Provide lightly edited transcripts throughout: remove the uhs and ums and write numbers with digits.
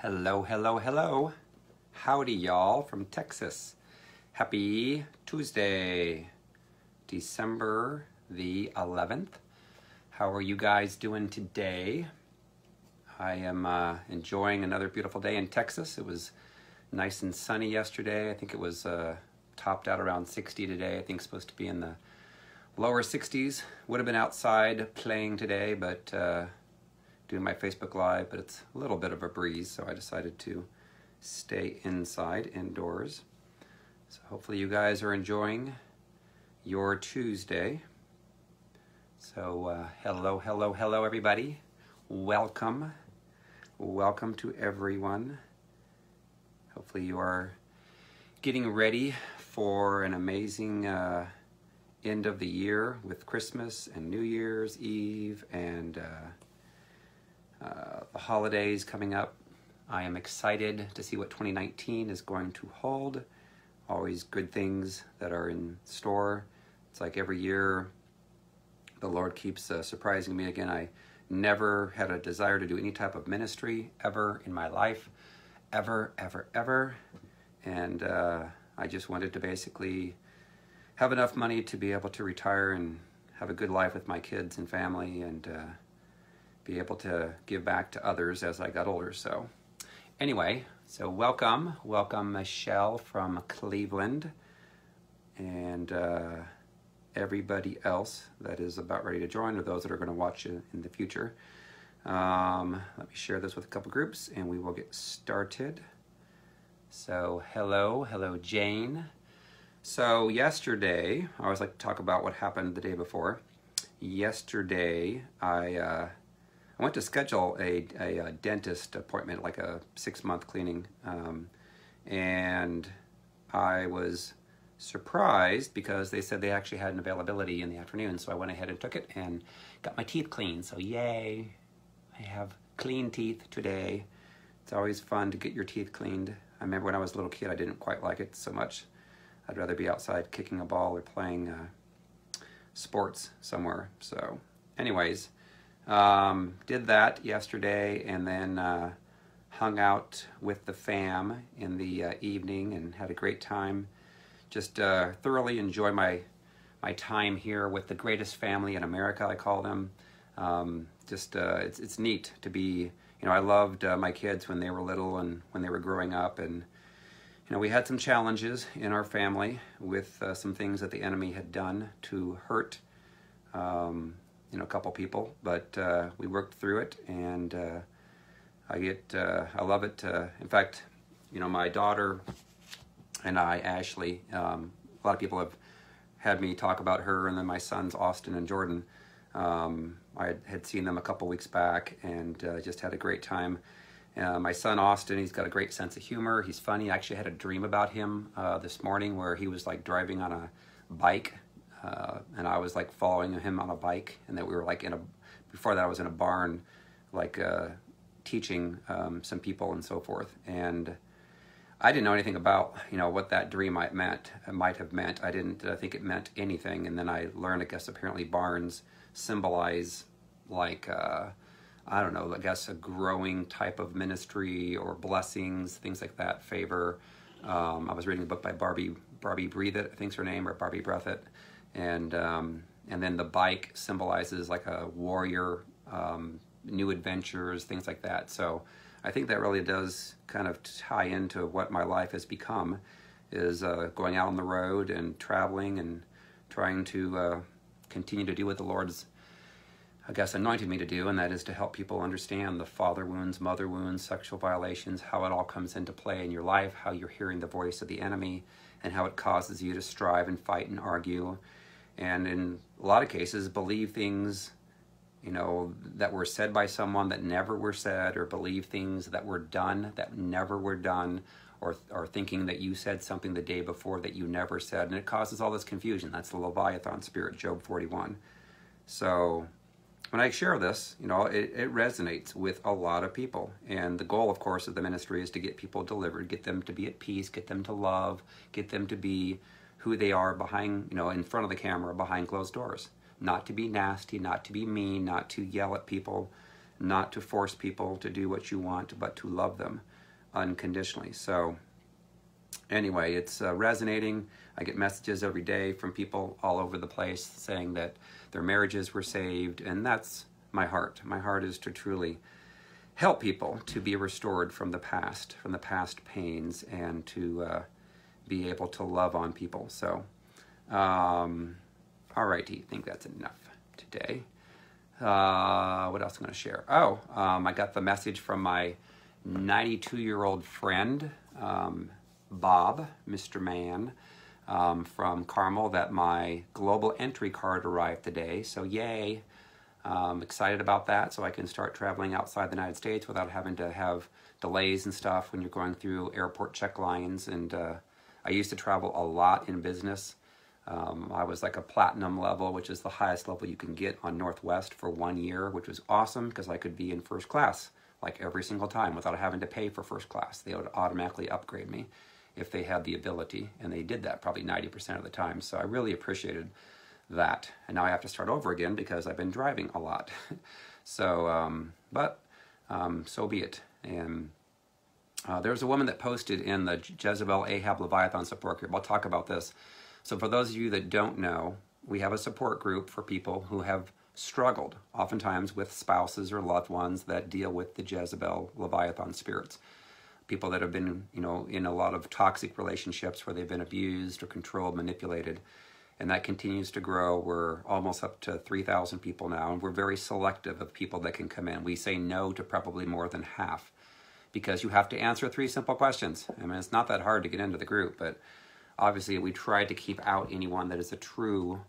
Hello, hello, hello. Howdy, y'all, from Texas. Happy Tuesday, December the 11th. How are you guys doing today? I am enjoying another beautiful day in Texas. It was nice and sunny yesterday. I think it was topped out around 60 today. I think it's supposed to be in the lower 60s. Would have been outside playing today, but doing my Facebook Live, but it's a little bit of a breeze, so I decided to stay inside, indoors. So hopefully you guys are enjoying your Tuesday. So hello, hello, hello, everybody. Welcome. Welcome to everyone. Hopefully you are getting ready for an amazing end of the year with Christmas and New Year's Eve and the holidays coming up. I am excited to see what 2019 is going to hold. Always good things that are in store. It's like every year the Lord keeps surprising me again. I never had a desire to do any type of ministry ever in my life. Ever. And I just wanted to basically have enough money to be able to retire and have a good life with my kids and family and be able to give back to others as I got older. So anyway, so welcome Michelle from Cleveland and everybody else that is about ready to join, or those that are going to watch it in the future. Let me share this with a couple groups and we will get started. So hello Jane. So yesterday, I always like to talk about what happened the day before. Yesterday, I went to schedule a dentist appointment, like a 6-month cleaning, and I was surprised because they said they actually had an availability in the afternoon, so I went ahead and took it and got my teeth cleaned. So yay, I have clean teeth today. It's always fun to get your teeth cleaned. I remember when I was a little kid, I didn't quite like it so much. I'd rather be outside kicking a ball or playing sports somewhere. So anyways, did that yesterday and then hung out with the fam in the evening and had a great time. Just thoroughly enjoy my time here with the greatest family in America, I call them. It's neat to be, I loved my kids when they were little and when they were growing up, and we had some challenges in our family with some things that the enemy had done to hurt a couple people, but we worked through it, and I love it. In fact, my daughter and I, Ashley, a lot of people have had me talk about her, and then my sons, Austin and Jordan. I had seen them a couple weeks back and just had a great time. My son, Austin, he's got a great sense of humor. He's funny. I actually had a dream about him this morning where he was like driving on a bike, and I was like following him on a bike, and that we were like before that I was in a barn, like teaching some people and so forth. And I didn't know anything about, what that dream might have meant. I didn't think it meant anything. And then I learned, I guess, apparently barns symbolize like, I don't know, I guess a growing type of ministry or blessings, things like that, favor. I was reading a book by Barbie Breathe It, I think's her name, or Barbie Breath It. And then the bike symbolizes like a warrior, new adventures, things like that. So I think that really does kind of tie into what my life has become, is going out on the road and traveling and trying to continue to do what the Lord's, I guess, anointed me to do, and that is to help people understand the father wounds, mother wounds, sexual violations, how it all comes into play in your life, how you're hearing the voice of the enemy, and how it causes you to strive and fight and argue, and in a lot of cases believe things that were said by someone that never were said, or believe things that were done that never were done, or thinking that you said something the day before that you never said, and it causes all this confusion. That's the Leviathan spirit, Job 41. So when I share this, it resonates with a lot of people, and the goal, of course, of the ministry is to get people delivered, get them to be at peace, get them to love, get them to be who they are behind, in front of the camera, behind closed doors. Not to be nasty, not to be mean, not to yell at people, not to force people to do what you want, but to love them. unconditionally. So anyway, it's resonating. I get messages every day from people all over the place saying that their marriages were saved, and that's my heart. My heart is to truly help people to be restored from the past pains, and to be able to love on people. So, all righty, I think that's enough today. What else am I going to share? I got the message from my 92-year-old friend, Bob, Mr. Man, from Carmel, that my global entry card arrived today. So yay. Excited about that, so I can start traveling outside the United States without having to have delays and stuff when you're going through airport check lines. And I used to travel a lot in business. I was like a platinum level, which is the highest level you can get on Northwest, for 1 year, which was awesome because I could be in first class like every single time without having to pay for first class. They would automatically upgrade me if they had the ability, and they did that probably 90% of the time. So I really appreciated that. And now I have to start over again because I've been driving a lot. So, so be it. And there's a woman that posted in the Jezebel Ahab Leviathan support group. I'll talk about this. So for those of you that don't know, we have a support group for people who have struggled, oftentimes with spouses or loved ones that deal with the Jezebel Leviathan spirits. People that have been, in a lot of toxic relationships where they've been abused or controlled, manipulated. And that continues to grow. We're almost up to 3,000 people now, and we're very selective of people that can come in. We say no to probably more than half, because you have to answer 3 simple questions. I mean, it's not that hard to get into the group, but obviously we try to keep out anyone that is a true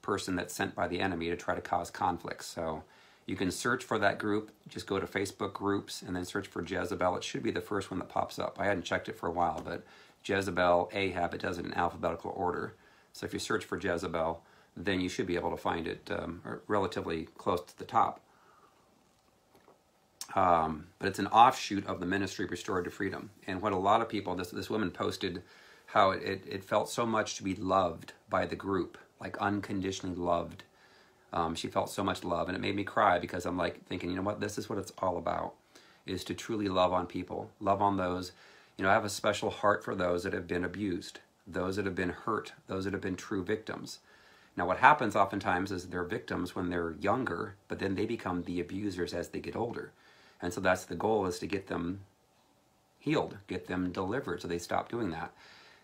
person that's sent by the enemy to try to cause conflicts. So you can search for that group. Just go to Facebook groups and then search for Jezebel. It should be the first one that pops up. I hadn't checked it for a while, but Jezebel, Ahab, it does it in alphabetical order. So if you search for Jezebel, then you should be able to find it relatively close to the top. But it's an offshoot of the ministry Restored to Freedom. And what a lot of people, this woman posted how it felt so much to be loved by the group, like unconditionally loved. She felt so much love, and it made me cry, because I'm like thinking, you know what, this is what it's all about, is to truly love on people, love on those. I have a special heart for those that have been abused, those that have been hurt, those that have been true victims. Now what happens oftentimes is they're victims when they're younger, but then they become the abusers as they get older. And so that's the goal, is to get them healed, get them delivered, so they stop doing that.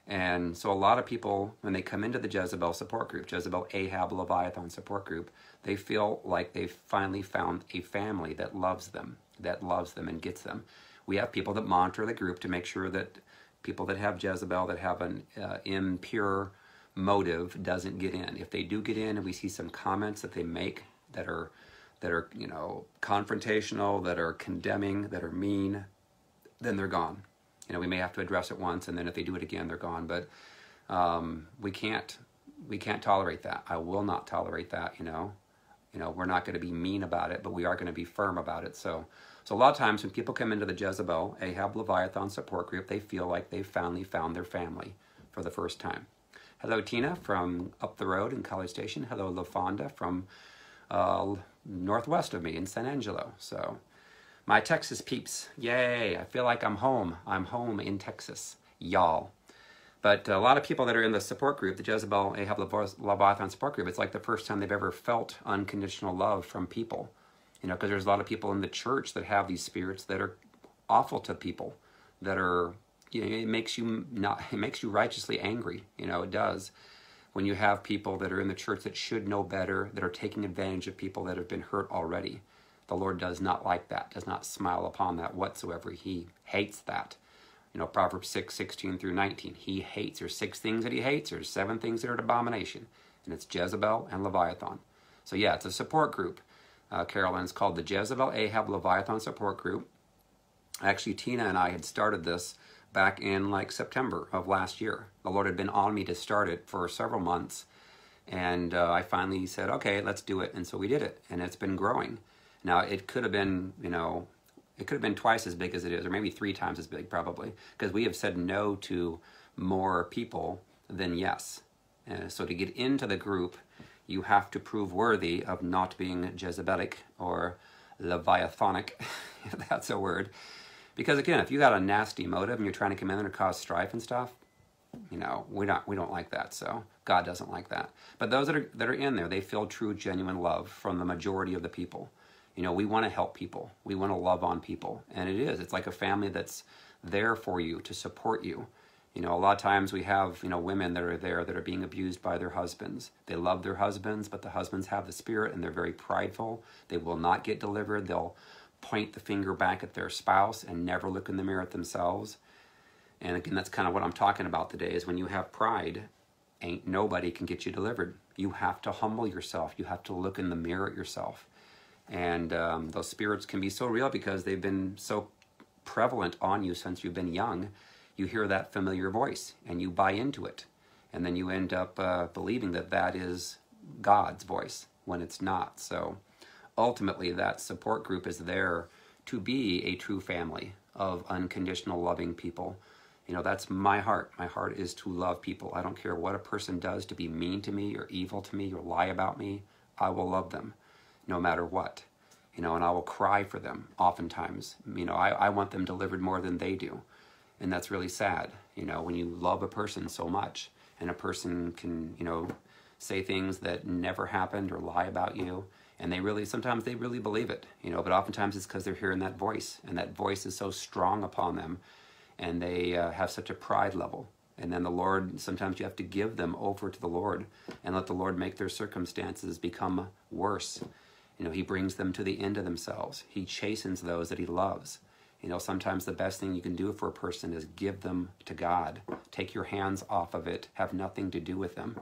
And so a lot of people, when they come into the Jezebel support group, Jezebel Ahab Leviathan support group, they feel like they've finally found a family that loves them and gets them. We have people that monitor the group to make sure that people that have Jezebel, that have an impure motive, doesn't get in. If they do get in and we see some comments that they make that are confrontational, that are condemning, that are mean, then they're gone. We may have to address it once, and then if they do it again, they're gone. But we can't tolerate that. I will not tolerate that. We're not going to be mean about it, but we are going to be firm about it. So a lot of times when people come into the Jezebel Ahab Leviathan support group, they feel like they've finally found their family for the first time. Hello, Tina from up the road in College Station. Hello, LaFonda from northwest of me in San Angelo. So my Texas peeps, yay, I feel like I'm home. I'm home in Texas, y'all. But a lot of people that are in the support group, the Jezebel Ahab Leviathan support group, it's like the first time they've ever felt unconditional love from people. Because there's a lot of people in the church that have these spirits that are awful to people, that are, it makes you righteously angry. It does. When you have people that are in the church that should know better, that are taking advantage of people that have been hurt already. The Lord does not like that, does not smile upon that whatsoever. He hates that. Proverbs 6:16 through 19. He hates. There's 6 things that he hates. There's 7 things that are an abomination. And it's Jezebel and Leviathan. So yeah, it's a support group. Carolyn, it's called the Jezebel Ahab Leviathan support group. Actually, Tina and I had started this back in like September of last year. The Lord had been on me to start it for several months. And I finally said, okay, let's do it. And so we did it. And it's been growing. Now, it could have been, it could have been twice as big as it is, or maybe 3 times as big probably, because we have said no to more people than yes. So to get into the group, you have to prove worthy of not being Jezebelic or Leviathanic, if that's a word. Because again, if you got a nasty motive and you're trying to come in there and cause strife and stuff, we don't like that. So God doesn't like that. But those that are in there, they feel true, genuine love from the majority of the people. We want to help people. We want to love on people, and it's like a family that's there for you to support you. A lot of times we have women that are there that are being abused by their husbands. They love their husbands, but the husbands have the spirit and they're very prideful. They will not get delivered. They'll point the finger back at their spouse and never look in the mirror at themselves. And again, that's kind of what I'm talking about today, is when you have pride, ain't nobody can get you delivered. You have to humble yourself. You have to look in the mirror at yourself. And those spirits can be so real because they've been so prevalent on you since you've been young. You hear that familiar voice and you buy into it. And then you end up believing that that is God's voice when it's not. So ultimately, that support group is there to be a true family of unconditional loving people. That's my heart. My heart is to love people. I don't care what a person does to be mean to me or evil to me or lie about me. I will love them no matter what. And I will cry for them oftentimes. I want them delivered more than they do. And that's really sad, when you love a person so much and a person can, say things that never happened or lie about you. And sometimes they really believe it, but oftentimes it's because they're hearing that voice, and that voice is so strong upon them, and they have such a pride level. And then the Lord, sometimes you have to give them over to the Lord and let the Lord make their circumstances become worse. He brings them to the end of themselves. He chastens those that he loves. Sometimes the best thing you can do for a person is give them to God. Take your hands off of it. Have nothing to do with them.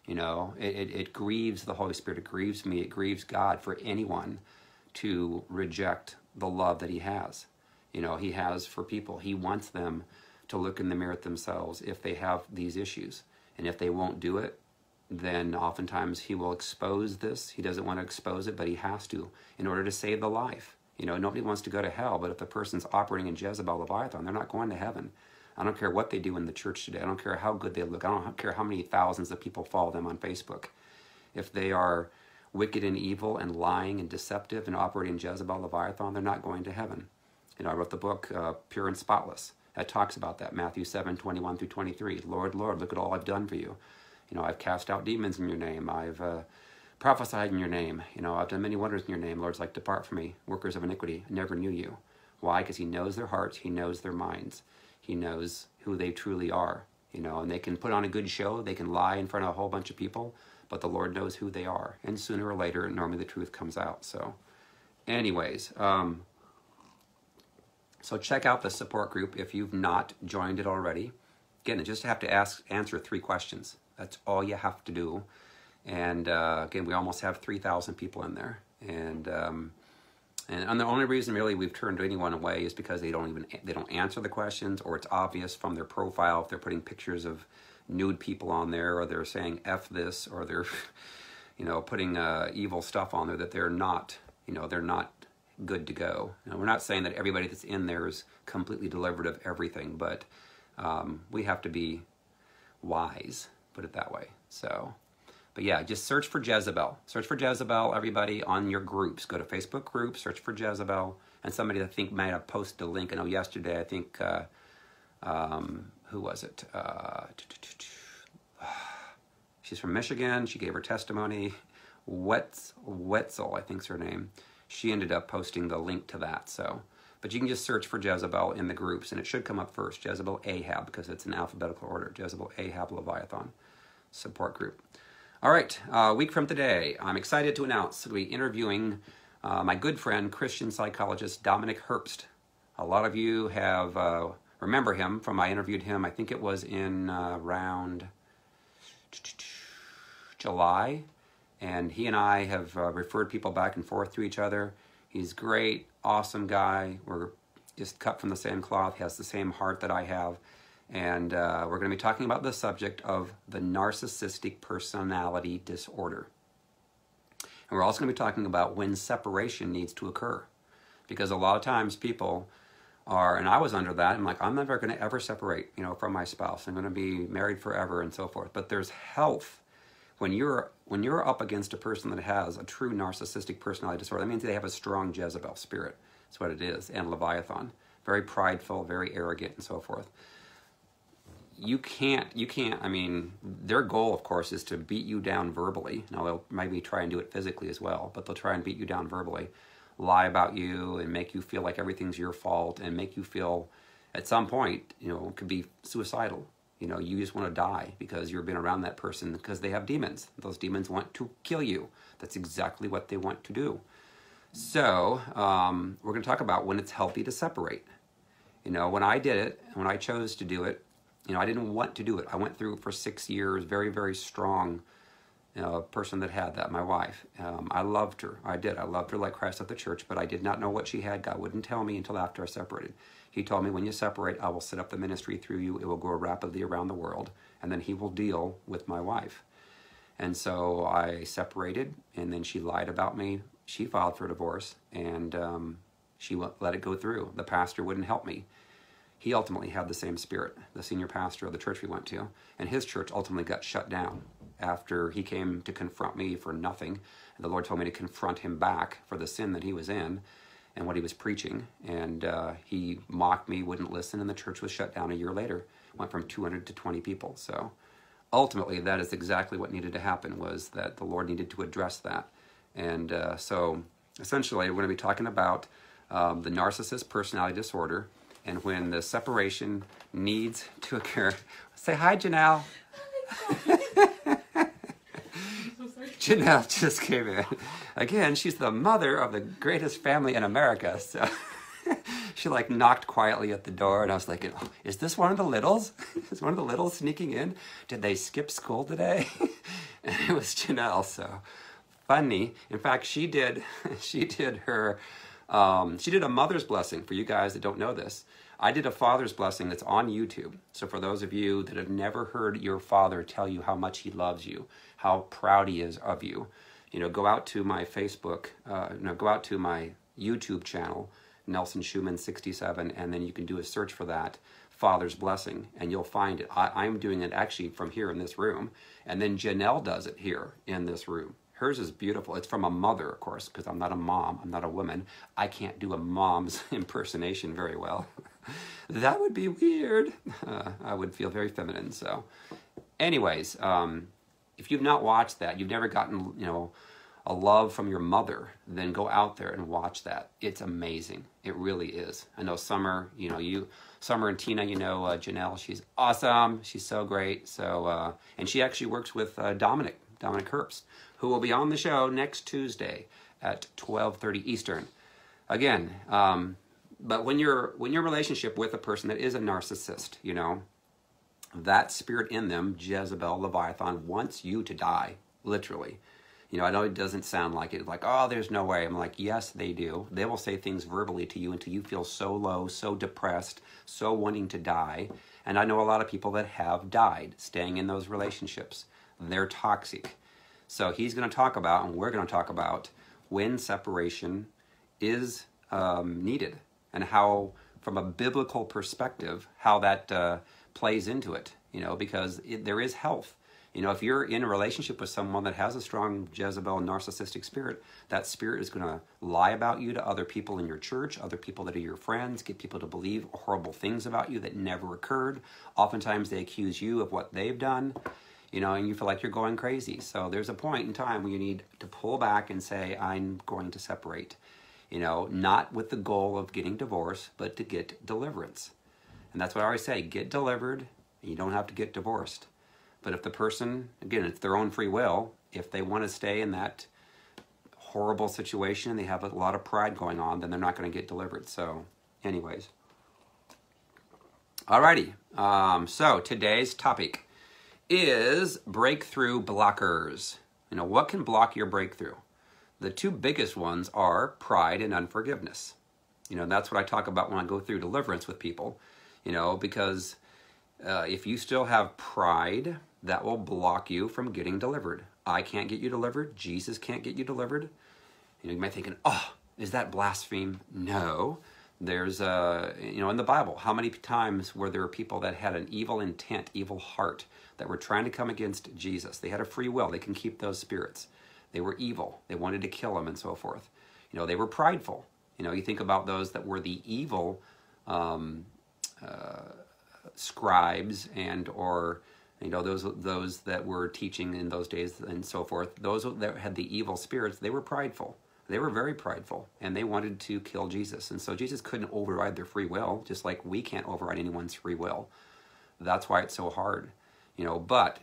It grieves the Holy Spirit. It grieves me. It grieves God for anyone to reject the love that he has. He has for people. He wants them to look in the mirror at themselves if they have these issues. And if they won't do it, then oftentimes he will expose this. He doesn't want to expose it, but he has to in order to save the life. Nobody wants to go to hell, but if the person's operating in Jezebel Leviathan, they're not going to heaven. I don't care what they do in the church today. I don't care how good they look. I don't care how many thousands of people follow them on Facebook. If they are wicked and evil and lying and deceptive and operating in Jezebel Leviathan, they're not going to heaven. I wrote the book, Pure and Spotless. That talks about that, Matthew 7:21 through 23. Lord, Lord, look at all I've done for you. I've cast out demons in your name. I've prophesied in your name. I've done many wonders in your name. Lord's like, depart from me, workers of iniquity. I never knew you. Why? Because he knows their hearts. He knows their minds. He knows who they truly are. And they can put on a good show. They can lie in front of a whole bunch of people, but the Lord knows who they are. And sooner or later, normally the truth comes out. So anyways, so check out the support group if you've not joined it already. Again, you just have to answer 3 questions. That's all you have to do. And again, we almost have 3,000 people in there. And the only reason really we've turned anyone away is because they don't answer the questions, or it's obvious from their profile if they're putting pictures of nude people on there, or they're saying F this, or they're putting evil stuff on there that they're not good to go. We're not saying that everybody that's in there is completely delivered of everything, but we have to be wise, put it that way. So, but yeah, just search for Jezebel. Search for Jezebel, everybody, on your groups. Go to Facebook groups, search for Jezebel, and somebody I think might have posted a link. I know yesterday, I think, who was it? She's from Michigan. She gave her testimony. Wetzel, I think's her name. She ended up posting the link to that. So, but you can just search for Jezebel in the groups, and it should come up first. Jezebel Ahab, because it's in alphabetical order. Jezebel Ahab Leviathan support group. All right, a week from today, I'm excited to announce we'll be interviewing my good friend, Christian psychologist Dominic Herbst. A lot of you have remember him from I interviewed him. I think it was in around July. And he and I have referred people back and forth to each other. He's great, awesome guy. We're just cut from the same cloth. He has the same heart that I have. And we're going to be talking about the subject of the narcissistic personality disorder. And we're also going to be talking about when separation needs to occur. Because a lot of times people are, and I was under that, I'm like, I'm never going to ever separate, from my spouse. I'm going to be married forever and so forth. But there's health. When you're up against a person that has a true narcissistic personality disorder, that means they have a strong Jezebel spirit. That's what it is, and Leviathan. very prideful, very arrogant, and so forth. You can't, I mean, their goal, of course, is to beat you down verbally. Now, they'll maybe try and do it physically as well, but they'll try and beat you down verbally, lie about you, and make you feel like everything's your fault, and make you feel, at some point, you know, it could be suicidal. You know, you just want to die because you've been around that person because they have demons. Those demons want to kill you. That's exactly what they want to do. So, we're going to talk about when it's healthy to separate. You know, when I did it, when I chose to do it, you know, I didn't want to do it. I went through it for 6 years, very, very strong person that had that, my wife. I loved her. I did. I loved her like Christ at the church, but I did not know what she had. God wouldn't tell me until after I separated. He told me, when you separate, I will set up the ministry through you. It will grow rapidly around the world, and then he will deal with my wife. And so I separated, and then she lied about me. She filed for divorce, and she let it go through. The pastor wouldn't help me. He ultimately had the same spirit, the senior pastor of the church we went to, and his church ultimately got shut down after he came to confront me for nothing. And the Lord told me to confront him back for the sin that he was in and what he was preaching. And he mocked me, wouldn't listen, and the church was shut down a year later. Went from 200 to 20 people. So ultimately, that is exactly what needed to happen, was that the Lord needed to address that. And so essentially, we're going to be talking about the narcissist personality disorder, and when the separation needs to occur. Say hi, Janelle. Janelle just came in. Again, she's the mother of the greatest family in America. So she like knocked quietly at the door, and I was like, oh, is this one of the littles? Is one of the littles sneaking in? Did they skip school today? And it was Janelle, so funny. In fact, she did her, she did a mother's blessing for you guys that don't know this. I did a father's blessing that's on YouTube. So for those of you that have never heard your father tell you how much he loves you, how proud he is of you, you know, go out to my Facebook, go out to my YouTube channel, Nelson Schuman 67, and then you can do a search for that, Father's Blessing, and you'll find it. I'm doing it actually from here in this room, and then Janelle does it here in this room. Hers is beautiful. It's from a mother, of course, because I'm not a mom. I'm not a woman. I can't do a mom's impersonation very well. That would be weird. I would feel very feminine. So anyways, if you've not watched that, you've never gotten, you know, a love from your mother, then go out there and watch that. It's amazing. It really is. I know Summer, you know, Summer and Tina, you know, Janelle, she's awesome. She's so great. So, and she actually works with Dominic Herbst, who will be on the show next Tuesday at 12:30 Eastern. Again, but when you're in relationship with a person that is a narcissist, you know, that spirit in them, Jezebel, Leviathan, wants you to die, literally. You know, I know it doesn't sound like it, like, oh, there's no way. I'm like, yes, they do. They will say things verbally to you until you feel so low, so depressed, so wanting to die. And I know a lot of people that have died staying in those relationships. They're toxic. So he's going to talk about, and we're going to talk about, when separation is needed, and how, from a biblical perspective, how that plays into it, you know, because there is health. You know, if you're in a relationship with someone that has a strong Jezebel narcissistic spirit, that spirit is going to lie about you to other people in your church, other people that are your friends, get people to believe horrible things about you that never occurred. Oftentimes they accuse you of what they've done, you know, and you feel like you're going crazy. So there's a point in time where you need to pull back and say, I'm going to separate. You know, not with the goal of getting divorced, but to get deliverance. And that's what I always say, get delivered, and you don't have to get divorced. But if the person, again, it's their own free will, if they want to stay in that horrible situation and they have a lot of pride going on, then they're not going to get delivered. So anyways. Alrighty, so today's topic is breakthrough blockers. You know, what can block your breakthrough? The two biggest ones are pride and unforgiveness. You know, that's what I talk about when I go through deliverance with people, you know, because if you still have pride, that will block you from getting delivered. I can't get you delivered. Jesus can't get you delivered. You know, you might be thinking, oh, is that blaspheme? No. There's, you know, in the Bible, how many times were there people that had an evil intent, evil heart, that were trying to come against Jesus? They had a free will. They can keep those spirits. They were evil. They wanted to kill him and so forth. You know, they were prideful. You know, you think about those that were the evil um, scribes and or those that were teaching in those days and so forth, those that had the evil spirits, they were prideful. They were very prideful, and they wanted to kill Jesus. And so Jesus couldn't override their free will, just like we can't override anyone's free will. That's why it's so hard. But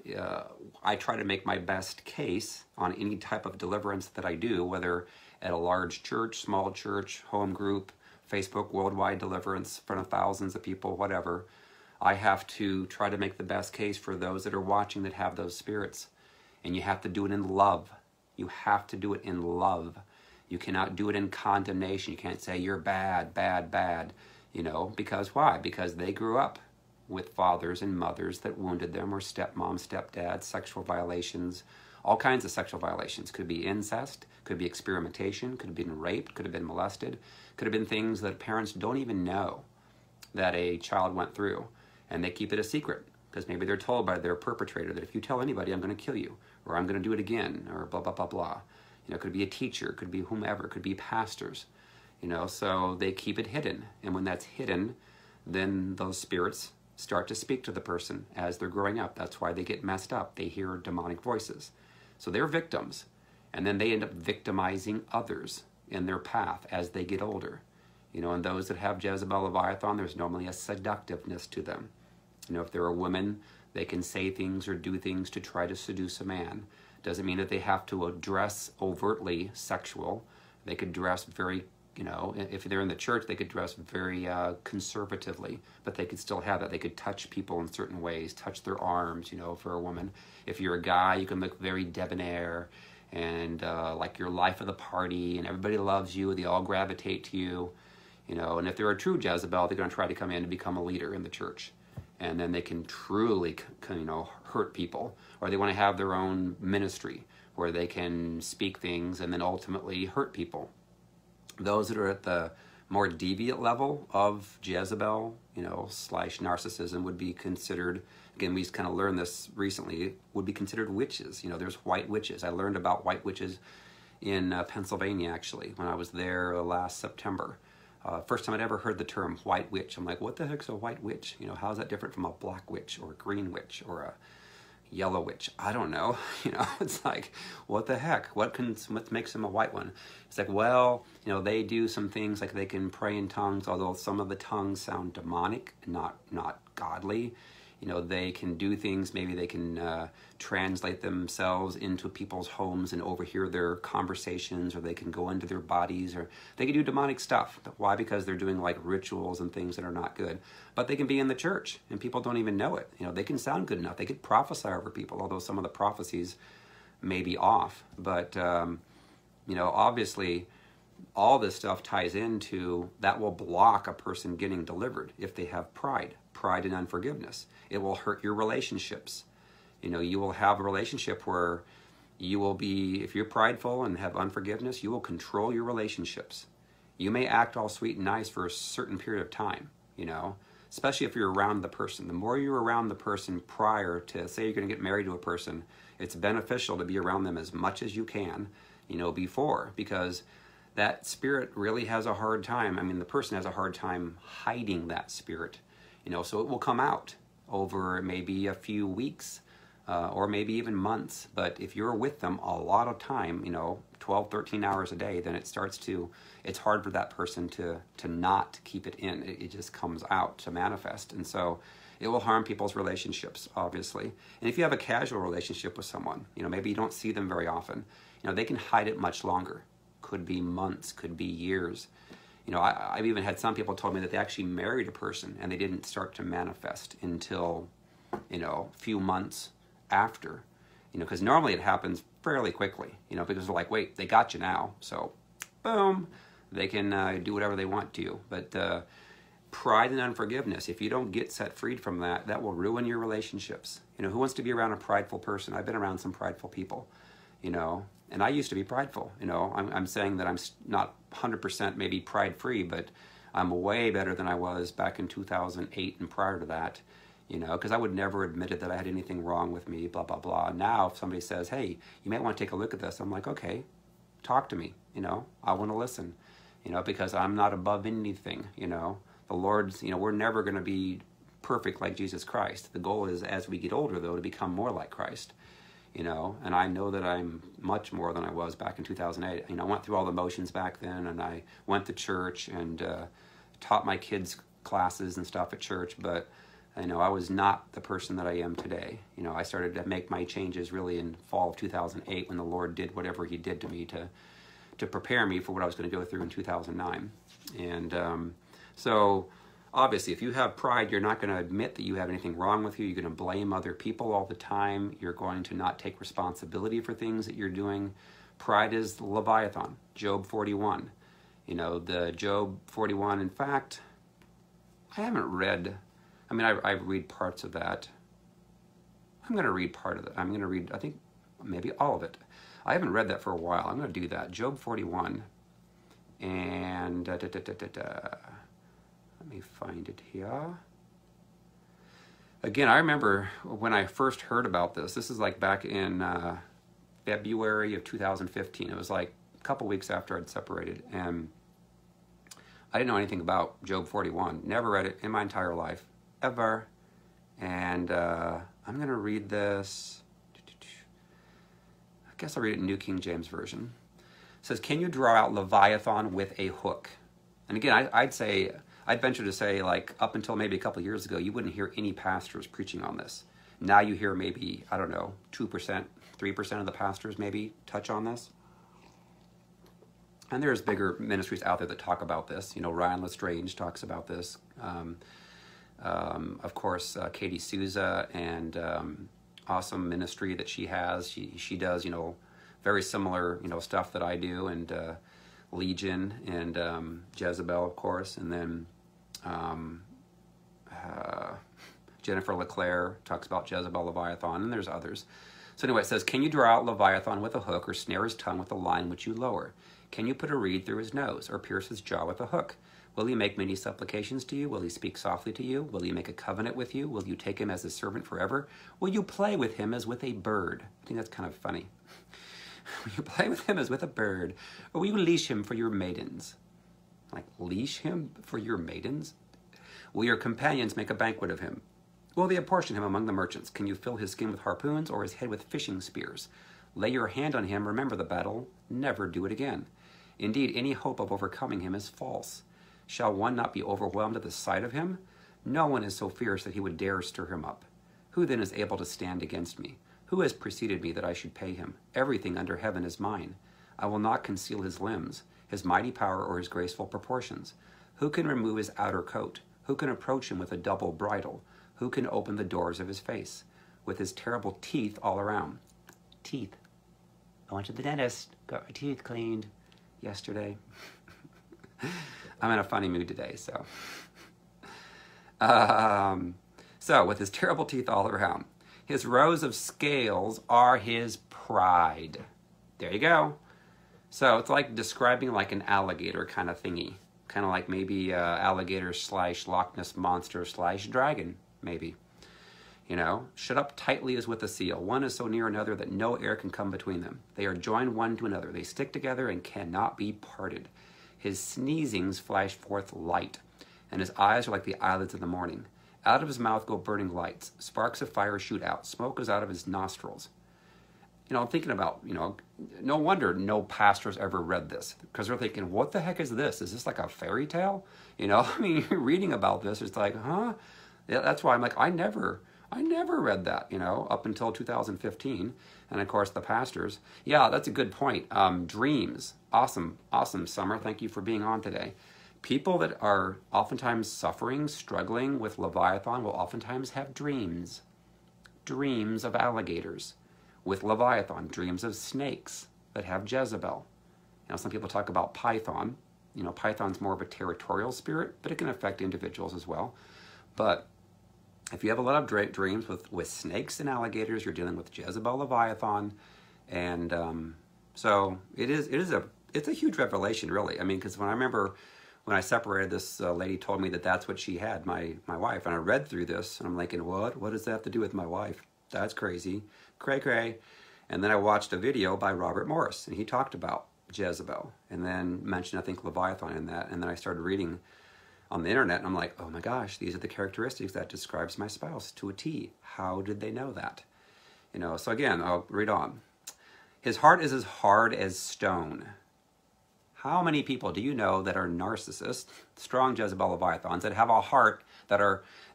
I try to make my best case on any type of deliverance that I do, whether at a large church, small church, home group, Facebook, worldwide deliverance in front of thousands of people, whatever. I have to try to make the best case for those that are watching that have those spirits. And you have to do it in love. You have to do it in love. You cannot do it in condemnation. You can't say you're bad, bad, bad. Because why? Because they grew up with fathers and mothers that wounded them, or stepmom, stepdad, sexual violations, all kinds of sexual violations. Could be incest, could be experimentation, could have been raped, could have been molested, could have been things that parents don't even know that a child went through, and they keep it a secret because maybe they're told by their perpetrator that if you tell anybody, I'm going to kill you, or I'm going to do it again, or blah, blah, blah, blah. Could be a teacher, could be whomever, could be pastors, so they keep it hidden. And when that's hidden, then those spirits start to speak to the person as they're growing up. That's why they get messed up. They hear demonic voices. So they're victims. And then they end up victimizing others in their path as they get older. And those that have Jezebel Leviathan, there's normally a seductiveness to them. If they're a woman, they can say things or do things to try to seduce a man. Doesn't mean that they have to dress overtly sexual. They could dress very, if they're in the church, they could dress very conservatively, but they could still have that. They could touch people in certain ways, touch their arms, for a woman. If you're a guy, you can look very debonair and like you're life of the party, and everybody loves you. They all gravitate to you, and if they're a true Jezebel, they're going to try to come in and become a leader in the church. And then they can truly, hurt people, or they want to have their own ministry where they can speak things and then ultimately hurt people. Those that are at the more deviant level of Jezebel, slash narcissism would be considered, again, we just kind of learned this recently, would be considered witches. There's white witches. I learned about white witches in Pennsylvania, actually, when I was there last September. First time I'd ever heard the term white witch. I'm like, what the heck's a white witch? How is that different from a black witch or a green witch or a yellow witch? I don't know. It's like, what the heck? What makes them a white one? It's like, well, they do some things like they can pray in tongues, although some of the tongues sound demonic, not godly. They can do things, maybe they can translate themselves into people's homes and overhear their conversations, or they can go into their bodies, or they can do demonic stuff. Why? Because they're doing like rituals and things that are not good. But they can be in the church and people don't even know it. They can sound good enough. They could prophesy over people, although some of the prophecies may be off. But, obviously all this stuff ties into that will block a person getting delivered if they have pride and unforgiveness. It will hurt your relationships. You will have a relationship where you will be, if you're prideful and have unforgiveness, you will control your relationships. You may act all sweet and nice for a certain period of time, especially if you're around the person. The more you're around the person prior to, say you're going to get married to a person, it's beneficial to be around them as much as you can, before, because that spirit really has a hard time. I mean, the person has a hard time hiding that spirit, so it will come out over maybe a few weeks or maybe even months. But if you're with them a lot of time, 12, 13 hours a day, then it's hard for that person to not keep it in. It just comes out to manifest. And so it will harm people's relationships, obviously. And if you have a casual relationship with someone, maybe you don't see them very often, they can hide it much longer. Could be months, could be years. I've even had some people told me that they actually married a person and they didn't start to manifest until, a few months after, because normally it happens fairly quickly, because they're like, wait, they got you now. So, boom, they can do whatever they want to you. But pride and unforgiveness, if you don't get set freed from that, that will ruin your relationships. Who wants to be around a prideful person? I've been around some prideful people, and I used to be prideful. I'm saying that I'm not 100% maybe pride-free, but I'm way better than I was back in 2008 and prior to that, because I would never admitted that I had anything wrong with me, blah, blah, blah. Now, if somebody says, hey, you might want to take a look at this, I'm like, okay, talk to me, I want to listen, because I'm not above anything, The Lord's, we're never going to be perfect like Jesus Christ. The goal is, as we get older, though, to become more like Christ. And I know that I'm much more than I was back in 2008. I went through all the motions back then, and I went to church and taught my kids classes and stuff at church, but I was not the person that I am today. I started to make my changes really in fall of 2008 when the Lord did whatever he did to me to prepare me for what I was going to go through in 2009. And so obviously, if you have pride, you're not going to admit that you have anything wrong with you. You're going to blame other people all the time. You're going to not take responsibility for things that you're doing. Pride is the Leviathan, Job 41. The Job 41, in fact, I haven't read, I read parts of that. I'm going to read part of it. I'm going to read, I think, maybe all of it. I haven't read that for a while. I'm going to do that. Job 41. And let me find it here. Again, I remember when I first heard about this. This is like back in February of 2015. It was like a couple weeks after I'd separated. And I didn't know anything about Job 41. Never read it in my entire life, ever. And I'm going to read this. I guess I'll read it in New King James Version. It says, can you draw out Leviathan with a hook? And again, I'd venture to say, like, up until maybe a couple years ago, you wouldn't hear any pastors preaching on this. Now you hear maybe, 2%, 3% of the pastors maybe touch on this. And there's bigger ministries out there that talk about this. Ryan Lestrange talks about this. Of course, Katie Souza and awesome ministry that she has. She does, very similar, stuff that I do, and Legion and Jezebel, of course, and then Jennifer LeClaire talks about Jezebel, Leviathan, and there's others. So anyway, it says, can you draw out Leviathan with a hook or snare his tongue with a line which you lower? Can you put a reed through his nose or pierce his jaw with a hook? Will he make many supplications to you? Will he speak softly to you? Will he make a covenant with you? Will you take him as a servant forever? Will you play with him as with a bird? I think that's kind of funny. Will you play with him as with a bird? Or will you leash him for your maidens? Like, leash him for your maidens? Will your companions make a banquet of him? Will they apportion him among the merchants? Can you fill his skin with harpoons or his head with fishing spears? Lay your hand on him, remember the battle, never do it again. Indeed, any hope of overcoming him is false. Shall one not be overwhelmed at the sight of him? No one is so fierce that he would dare stir him up. Who then is able to stand against me? Who has preceded me that I should pay him? Everything under heaven is mine. I will not conceal his limbs, his mighty power or his graceful proportions. Who can remove his outer coat? Who can approach him with a double bridle? Who can open the doors of his face? With his terrible teeth all around. Teeth. I went to the dentist, got my teeth cleaned yesterday. I'm in a funny mood today, so. So, with his terrible teeth all around. His rows of scales are his pride. There you go. So, it's like describing like an alligator kind of thingy. Kind of like maybe alligator / Loch Ness monster / dragon, maybe. Shut up tightly as with a seal. One is so near another that no air can come between them. They are joined one to another. They stick together and cannot be parted. His sneezings flash forth light, and his eyes are like the eyelids of the morning. Out of his mouth go burning lights. Sparks of fire shoot out. Smoke goes out of his nostrils. I'm thinking about, no wonder no pastors ever read this, because they're thinking, what the heck is this? Is this like a fairy tale? You're reading about this, it's like, huh? Yeah, that's why I'm like, I never read that, up until 2015. And of course, the pastors. Yeah, that's a good point. Dreams. Awesome, Summer. Thank you for being on today. People that are oftentimes suffering, struggling with Leviathan will oftentimes have dreams. Dreams of alligators. With Leviathan, dreams of snakes that have Jezebel. Some people talk about Python. Python's more of a territorial spirit, but it can affect individuals as well. But if you have a lot of dreams with snakes and alligators, you're dealing with Jezebel, Leviathan, and so it's a huge revelation, really. Because when I remember when I separated, this lady told me that that's what she had, my wife, and I read through this, and I'm thinking, what does that have to do with my wife? That's crazy, cray. And then I watched a video by Robert Morris, and he talked about Jezebel, and then mentioned, I think, Leviathan in that, and then I started reading on the internet, and I'm like, oh my gosh, these are the characteristics that describes my spouse to a T. How did they know that? You know, so again, I'll read on. His heart is as hard as stone. How many people do you know that are narcissists, strong Jezebel Leviathans, that have a heart that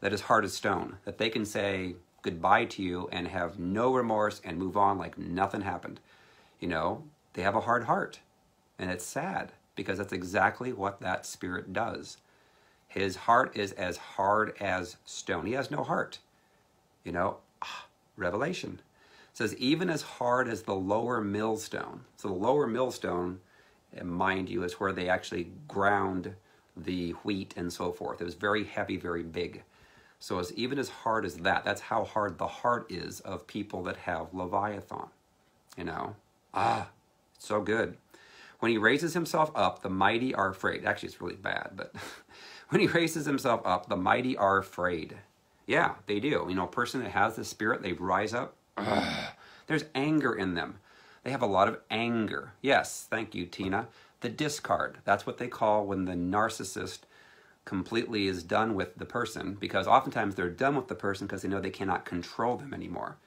is hard as stone, that they can say goodbye to you and have no remorse and move on like nothing happened? You know, they have a hard heart. And it's sad because that's exactly what that spirit does. His heart is as hard as stone. He has no heart. You know, Revelation says even as hard as the lower millstone. So the lower millstone, mind you, is where they actually ground the wheat and so forth. It was very heavy, very big. So it's even as hard as that. That's how hard the heart is of people that have Leviathan. You know, so good. When he raises himself up, the mighty are afraid. Actually, it's really bad, but when he raises himself up, the mighty are afraid. Yeah, they do. You know, a person that has the spirit, they rise up. There's anger in them. They have a lot of anger. Yes, thank you, Tina. The discard. That's what they call when the narcissist completely is done with the person, because oftentimes they're done with the person because they know they cannot control them anymore.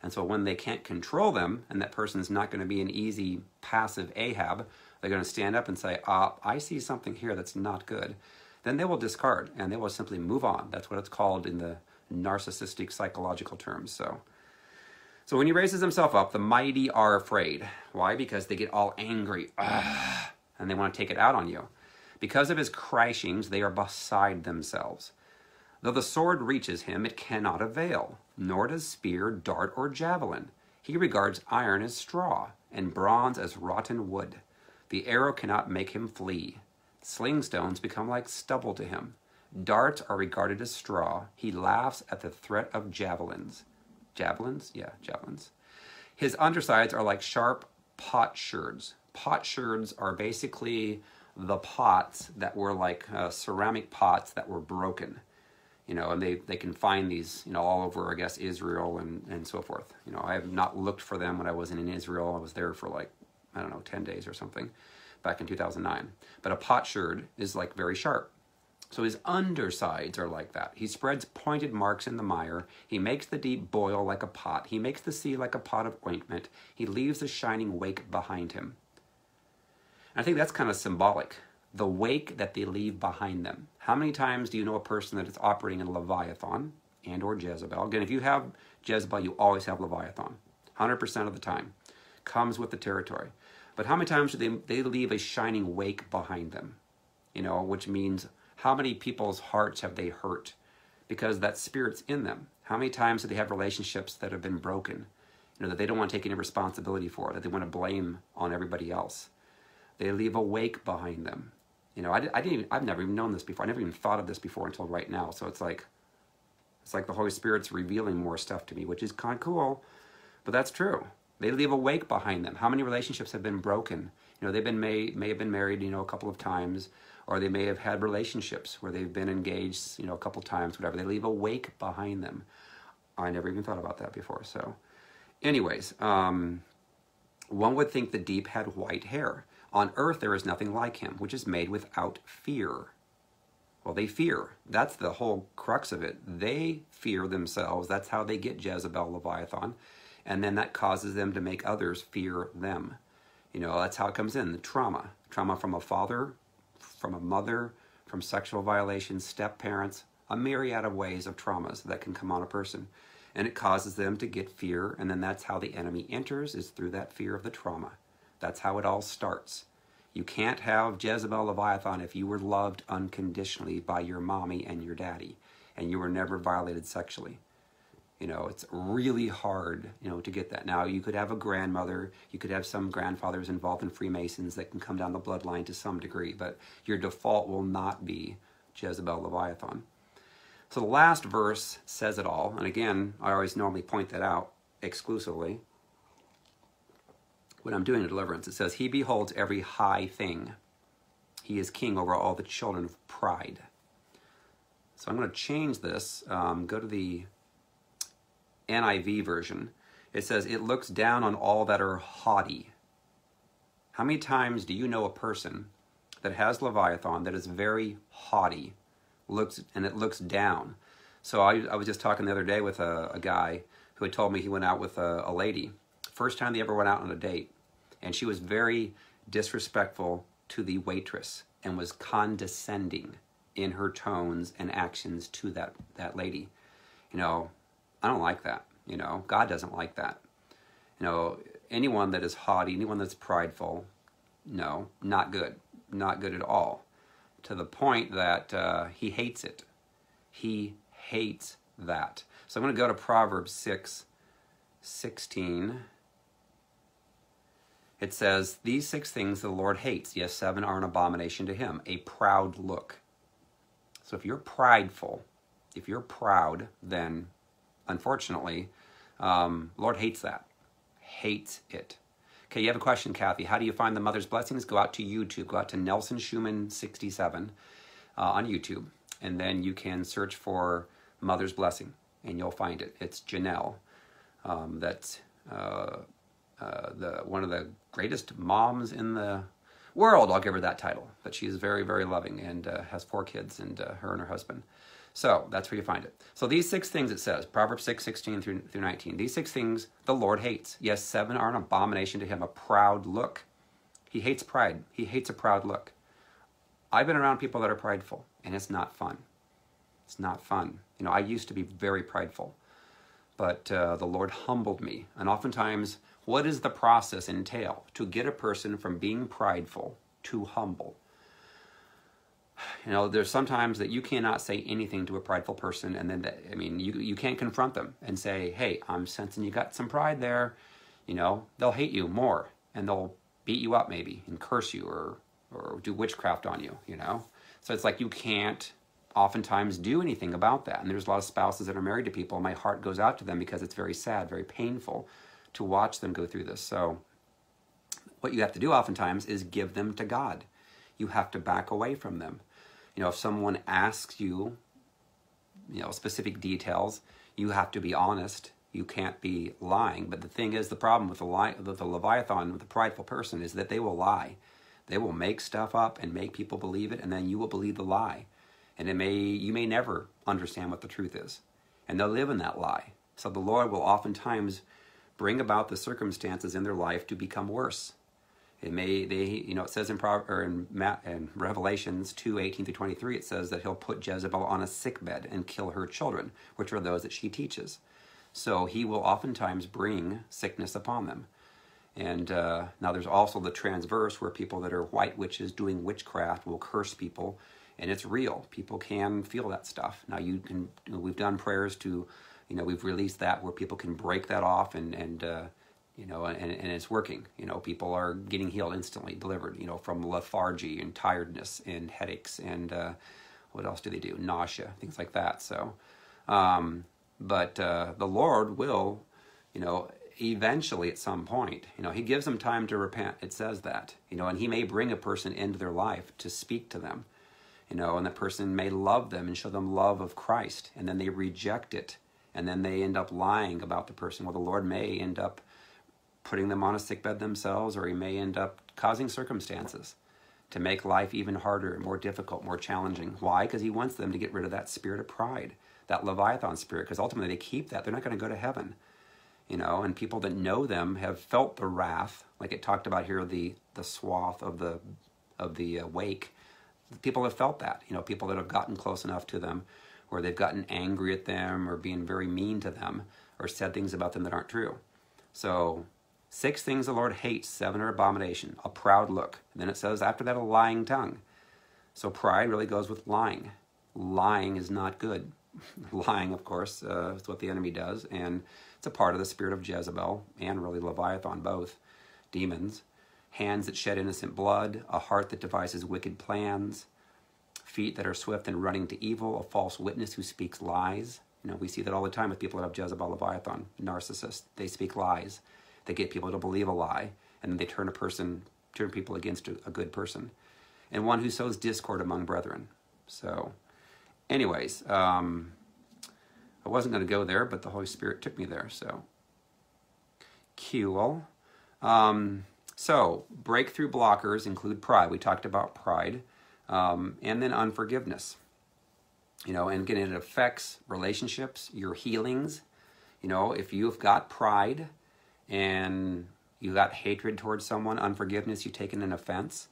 And so when they can't control them, and that person's not going to be an easy passive Ahab, they're going to stand up and say, I see something here that's not good. Then they will discard, and they will simply move on. That's what it's called in the narcissistic psychological terms. So when he raises himself up, the mighty are afraid. Why? Because they get all angry, and they want to take it out on you. Because of his crashings, they are beside themselves. Though the sword reaches him, it cannot avail, nor does spear, dart, or javelin. He regards iron as straw, and bronze as rotten wood. The arrow cannot make him flee. Sling stones become like stubble to him. Darts are regarded as straw. He laughs at the threat of javelins. Javelins? Yeah, javelins. His undersides are like sharp potsherds. Potsherds are basically the pots that were like ceramic pots that were broken. You know, and they can find these, you know, all over, I guess, Israel and so forth. You know, I have not looked for them when I wasn't in Israel. I was there for like, I don't know, 10 days or something back in 2009. But a potsherd is like very sharp. So his undersides are like that. He spreads pointed marks in the mire. He makes the deep boil like a pot. He makes the sea like a pot of ointment. He leaves a shining wake behind him. And I think that's kind of symbolic. The wake that they leave behind them. How many times do you know a person that is operating in Leviathan and or Jezebel? Again, if you have Jezebel, you always have Leviathan. 100% of the time. Comes with the territory. But how many times do they leave a shining wake behind them? You know, which means how many people's hearts have they hurt? Because that spirit's in them. How many times do they have relationships that have been broken? You know, that they don't want to take any responsibility for, that they want to blame on everybody else. They leave a wake behind them. You know, I've never even known this before. I never even thought of this before until right now. So it's like the Holy Spirit's revealing more stuff to me, which is kind of cool, but that's true. They leave a wake behind them. How many relationships have been broken? You know, they may have been married, you know, a couple of times, or they may have had relationships where they've been engaged, you know, a couple of times, whatever. They leave a wake behind them. I never even thought about that before. So anyways, one would think the deep had white hair. On earth there is nothing like him, which is made without fear. Well, they fear. That's the whole crux of it. They fear themselves. That's how they get Jezebel, Leviathan. And then that causes them to make others fear them. You know, that's how it comes in, the trauma. Trauma from a father, from a mother, from sexual violations, step-parents, a myriad of ways of traumas that can come on a person. And it causes them to get fear, and then that's how the enemy enters, is through that fear of the trauma. That's how it all starts. You can't have Jezebel Leviathan if you were loved unconditionally by your mommy and your daddy, and you were never violated sexually. You know, it's really hard, you know, to get that. Now, you could have a grandmother, you could have some grandfathers involved in Freemasons that can come down the bloodline to some degree, but your default will not be Jezebel Leviathan. So the last verse says it all, and again, I always normally point that out exclusively when I'm doing a deliverance. It says, he beholds every high thing. He is king over all the children of pride. So I'm going to change this. Go to the NIV version. It says, it looks down on all that are haughty. How many times do you know a person that has Leviathan that is very haughty? it looks down. So I was just talking the other day with a guy who had told me he went out with a lady. First time they ever went out on a date. And she was very disrespectful to the waitress and was condescending in her tones and actions to that lady. You know, I don't like that. You know, God doesn't like that. You know, anyone that is haughty, anyone that's prideful, no, not good. Not good at all. To the point that he hates it. He hates that. So I'm going to go to Proverbs 6:16. It says, these 6 things the Lord hates. Yes, 7 are an abomination to him. A proud look. So if you're prideful, if you're proud, then unfortunately, Lord hates that. Hates it. Okay, you have a question, Kathy. How do you find the mother's blessings? Go out to YouTube. Go out to Nelson Schuman 67 on YouTube. And then you can search for mother's blessing. And you'll find it. It's Janelle. That's one of the greatest moms in the world. I'll give her that title. But she's very, very loving and has 4 kids, and her and her husband. So that's where you find it. So these 6 things, it says, Proverbs 6:16 through 19. These 6 things the Lord hates. Yes, 7 are an abomination to him. A proud look. He hates pride. He hates a proud look. I've been around people that are prideful, and it's not fun. It's not fun. You know, I used to be very prideful, but the Lord humbled me. And oftentimes, what does the process entail to get a person from being prideful to humble? You know, there's sometimes that you cannot say anything to a prideful person, and then, you can't confront them and say, hey, I'm sensing you got some pride there. You know, they'll hate you more, and they'll beat you up maybe, and curse you, or do witchcraft on you, you know? So it's like you can't oftentimes do anything about that. And there's a lot of spouses that are married to people, and my heart goes out to them because it's very sad, very painful to watch them go through this. So what you have to do oftentimes is give them to God. You have to back away from them. You know, if someone asks you, specific details, you have to be honest. You can't be lying. But the thing is, the problem with the Leviathan, with the prideful person, is that they will lie. They will make stuff up and make people believe it, and then you will believe the lie. And you may never understand what the truth is. And they'll live in that lie. So the Lord will oftentimes bring about the circumstances in their life to become worse. It says in Revelations 2:18-23, it says that he'll put Jezebel on a sickbed and kill her children, which are those that she teaches. So he will oftentimes bring sickness upon them. And now there's also the transverse, where people that are white witches doing witchcraft will curse people, and it's real. People can feel that stuff. Now we've done prayers to, we've released that where people can break that off, and it's working. People are getting healed instantly, delivered, from lethargy and tiredness and headaches and what else do they do? Nausea, things like that. So, but the Lord will, eventually at some point, he gives them time to repent. It says that, and he may bring a person into their life to speak to them, and the person may love them and show them love of Christ, and then they reject it, and then they end up lying about the person. Well, the Lord may end up putting them on a sickbed themselves, or he may end up causing circumstances to make life even harder, more difficult, more challenging. Why? Because he wants them to get rid of that spirit of pride, that Leviathan spirit, because ultimately they keep that. They're not going to go to heaven. And people that know them have felt the wrath, like it talked about here, the swath of the wake. People have felt that, people that have gotten close enough to them, or they've gotten angry at them, or being very mean to them, or said things about them that aren't true. So 6 things the Lord hates, 7 are abomination. A proud look. And then it says after that, a lying tongue. So pride really goes with lying. Lying is not good. Lying, of course, is what the enemy does, and it's a part of the spirit of Jezebel and really Leviathan, both demons. Hands that shed innocent blood, a heart that devises wicked plans, feet that are swift in running to evil, a false witness who speaks lies. We see that all the time with people that have Jezebel, Leviathan, narcissists. They speak lies. They get people to believe a lie, and then they turn people against a good person. And one who sows discord among brethren. So, anyways, I wasn't going to go there, but the Holy Spirit took me there, so. Cool. So, breakthrough blockers include pride. We talked about pride. And then unforgiveness. And again, it affects relationships, your healings. If you've got pride and you got hatred towards someone, unforgiveness, you've taken an offense,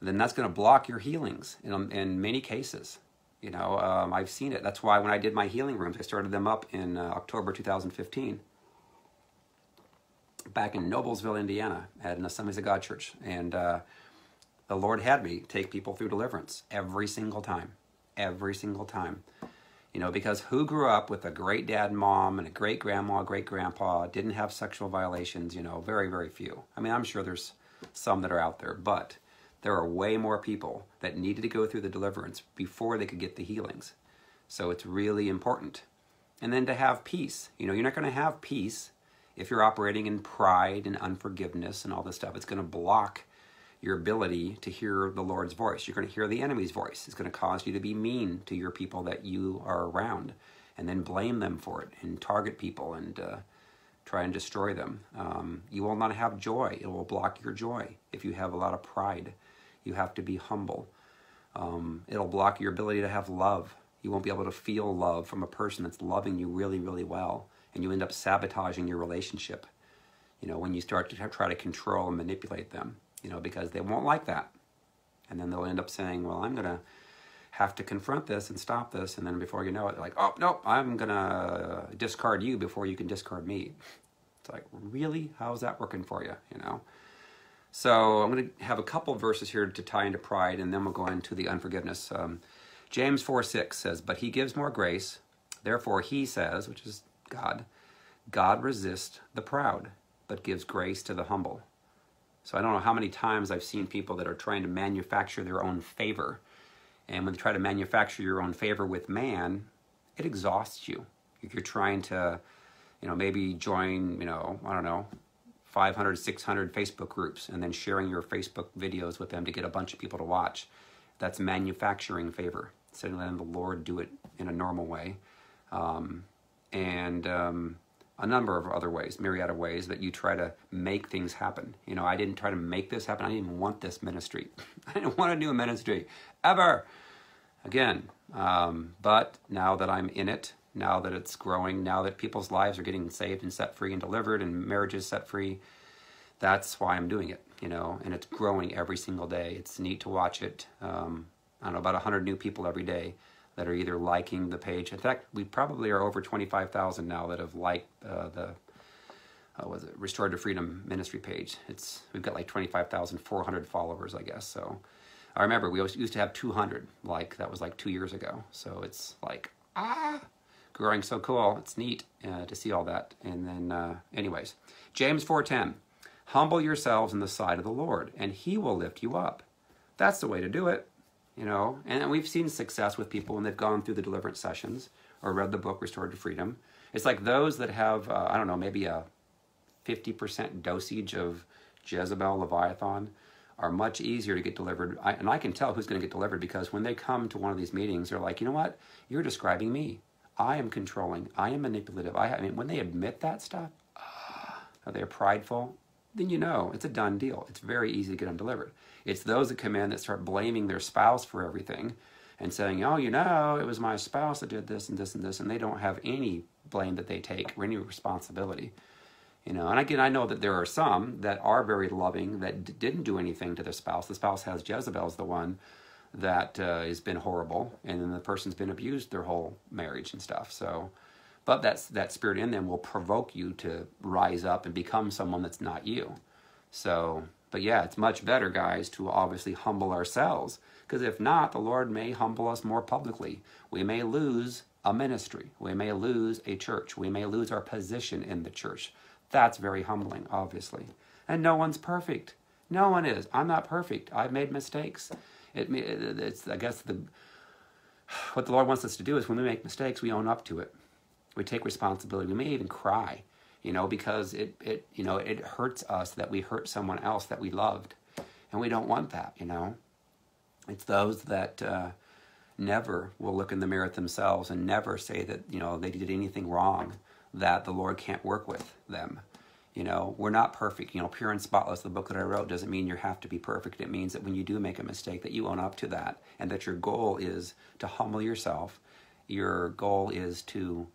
then that's going to block your healings in many cases. I've seen it. That's why when I did my healing rooms, I started them up in October 2015, back in Noblesville, Indiana, at an Assemblies of God church. And the Lord had me take people through deliverance every single time. Every single time. Because who grew up with a great dad and mom and a great grandma, great grandpa, didn't have sexual violations? Very, very few. I mean, I'm sure there's some that are out there, but there are way more people that needed to go through the deliverance before they could get the healings. So it's really important. And then to have peace. You're not going to have peace if you're operating in pride and unforgiveness and all this stuff. It's going to block your ability to hear the Lord's voice. You're going to hear the enemy's voice. It's going to cause you to be mean to your people that you are around, and then blame them for it and target people and try and destroy them. You will not have joy. It will block your joy if you have a lot of pride. You have to be humble. It'll block your ability to have love. You won't be able to feel love from a person that's loving you really, really well, and you end up sabotaging your relationship, when you start to try to control and manipulate them. Because they won't like that. And then they'll end up saying, well, I'm going to have to confront this and stop this. And then before you know it, they're like, oh, no, I'm going to discard you before you can discard me. It's like, really? How's that working for you? So I'm going to have a couple verses here to tie into pride, and then we'll go into the unforgiveness. James 4:6 says, but he gives more grace. Therefore he says, which is God resists the proud, but gives grace to the humble. So I don't know how many times I've seen people that are trying to manufacture their own favor. And when they try to manufacture your own favor with man, it exhausts you. If you're trying to, maybe join, 500, 600 Facebook groups and then sharing your Facebook videos with them to get a bunch of people to watch, that's manufacturing favor. Instead of letting the Lord do it in a normal way. A number of other ways, myriad of ways that you try to make things happen. I didn't try to make this happen. I didn't even want this ministry. I didn't want to do a ministry, ever. Again, but now that I'm in it, now that it's growing, now that people's lives are getting saved and set free and delivered and marriages set free, that's why I'm doing it, and it's growing every single day. It's neat to watch it. I don't know, about 100 new people every day that are either liking the page. In fact, we probably are over 25,000 now that have liked the Restored to Freedom ministry page. We've got like 25,400 followers, I guess. So I remember we used to have 200. That was like 2 years ago. So it's like growing so cool. It's neat to see all that. And then, anyways, James 4:10, humble yourselves in the sight of the Lord, and He will lift you up. That's the way to do it. And we've seen success with people when they've gone through the deliverance sessions or read the book Restored to Freedom. It's like those that have, maybe a 50% dosage of Jezebel, Leviathan, are much easier to get delivered. And I can tell who's going to get delivered because when they come to one of these meetings, they're like, you know what? You're describing me. I am controlling. I am manipulative. When they admit that stuff, they're prideful, then it's a done deal. It's very easy to get them delivered. It's those that come in that start blaming their spouse for everything and saying, oh, it was my spouse that did this and this and this, and they don't have any blame that they take or any responsibility. And again, I know that there are some that are very loving that didn't do anything to their spouse. The spouse has Jezebel's the one that has been horrible, and then the person's been abused their whole marriage and stuff. So, but that spirit in them will provoke you to rise up and become someone that's not you. So, but yeah, it's much better, guys, to obviously humble ourselves, because if not, the Lord may humble us more publicly. We may lose a ministry. We may lose a church. We may lose our position in the church. That's very humbling, obviously. And no one's perfect. No one is. I'm not perfect. I've made mistakes. It's I guess what the Lord wants us to do is when we make mistakes, we own up to it. We take responsibility. We may even cry, because it hurts us that we hurt someone else that we loved. And we don't want that, It's those that never will look in the mirror at themselves and never say that, they did anything wrong, that the Lord can't work with them. You know, we're not perfect. You know, Pure and Spotless, the book that I wrote, doesn't mean you have to be perfect. It means that when you do make a mistake, that you own up to that, and that your goal is to humble yourself. Your goal is to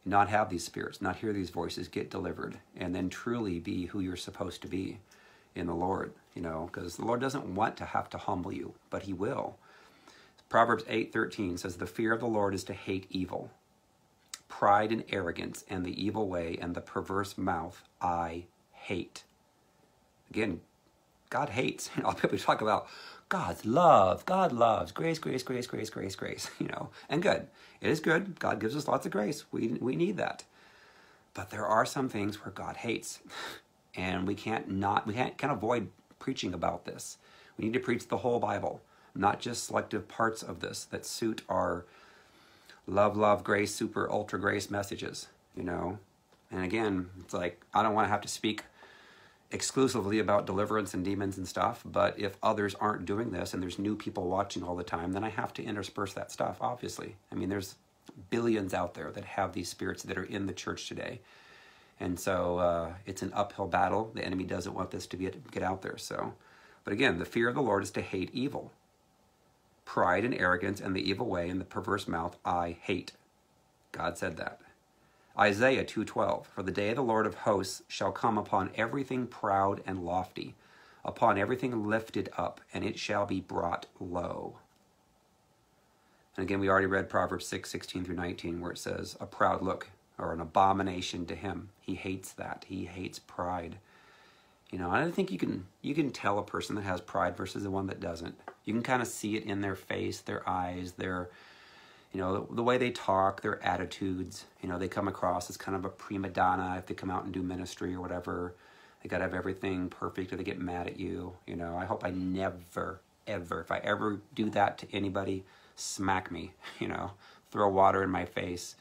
not have these spirits, not hear these voices, get delivered, and then truly be who you're supposed to be in the Lord, you know, because the Lord doesn't want to have to humble you, but he will. Proverbs 8:13 says, the fear of the Lord is to hate evil, pride and arrogance, and the evil way, and the perverse mouth I hate. Again, God hates. You know, people talk about God's love. God loves. Grace, grace, grace, grace, grace, grace. You know, and good. It is good. God gives us lots of grace. We need that. But there are some things where God hates. And we can't avoid preaching about this. We need to preach the whole Bible, not just selective parts of this that suit our love, love, grace, super, ultra grace messages, you know. And again, it's like, I don't want to have to speak exclusively about deliverance and demons and stuff, but if others aren't doing this and there's new people watching all the time, then I have to intersperse that stuff, obviously. I mean, there's billions out there that have these spirits that are in the church today. And so it's an uphill battle. The enemy doesn't want this to get out there. So, but again, the fear of the Lord is to hate evil. Pride and arrogance and the evil way and the perverse mouth I hate. God said that. Isaiah 2:12, for the day of the Lord of hosts shall come upon everything proud and lofty, upon everything lifted up, and it shall be brought low. And again, we already read Proverbs 6:16 through 19, where it says, a proud look, or an abomination to him. He hates that. He hates pride. You know, I don't think you can tell a person that has pride versus the one that doesn't. You can kind of see it in their face, their eyes, their, you know, the way they talk, their attitudes. You know, they come across as kind of a prima donna if they come out and do ministry or whatever. They got to have everything perfect or they get mad at you. You know, I hope I never, ever, if I ever do that to anybody, smack me, you know, throw water in my face.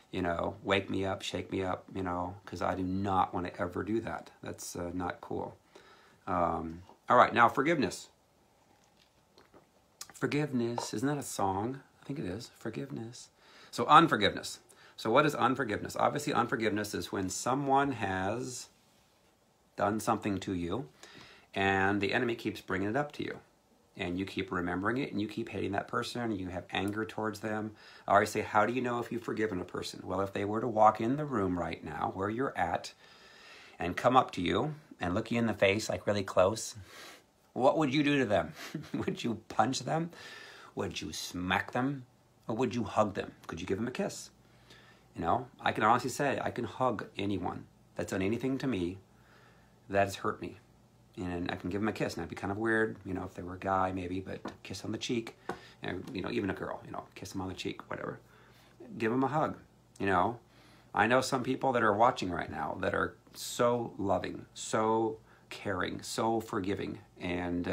You know, wake me up, shake me up, you know, because I do not want to ever do that. That's not cool. All right, now forgiveness. Forgiveness, isn't that a song? I think it is, forgiveness. So unforgiveness. So what is unforgiveness? Obviously, unforgiveness is when someone has done something to you and the enemy keeps bringing it up to you. And you keep remembering it, and you keep hating that person, and you have anger towards them. I always say, how do you know if you've forgiven a person? Well, if they were to walk in the room right now, where you're at, and come up to you, and look you in the face, like really close, what would you do to them? Would you punch them? Would you smack them? Or would you hug them? Could you give them a kiss? You know, I can honestly say, I can hug anyone that's done anything to me that has hurt me. And I can give them a kiss. And that'd be kind of weird, you know, if they were a guy maybe, but kiss on the cheek. And, you know, even a girl, you know, kiss them on the cheek, whatever. Give them a hug, you know. I know some people that are watching right now that are so loving, so caring, so forgiving. And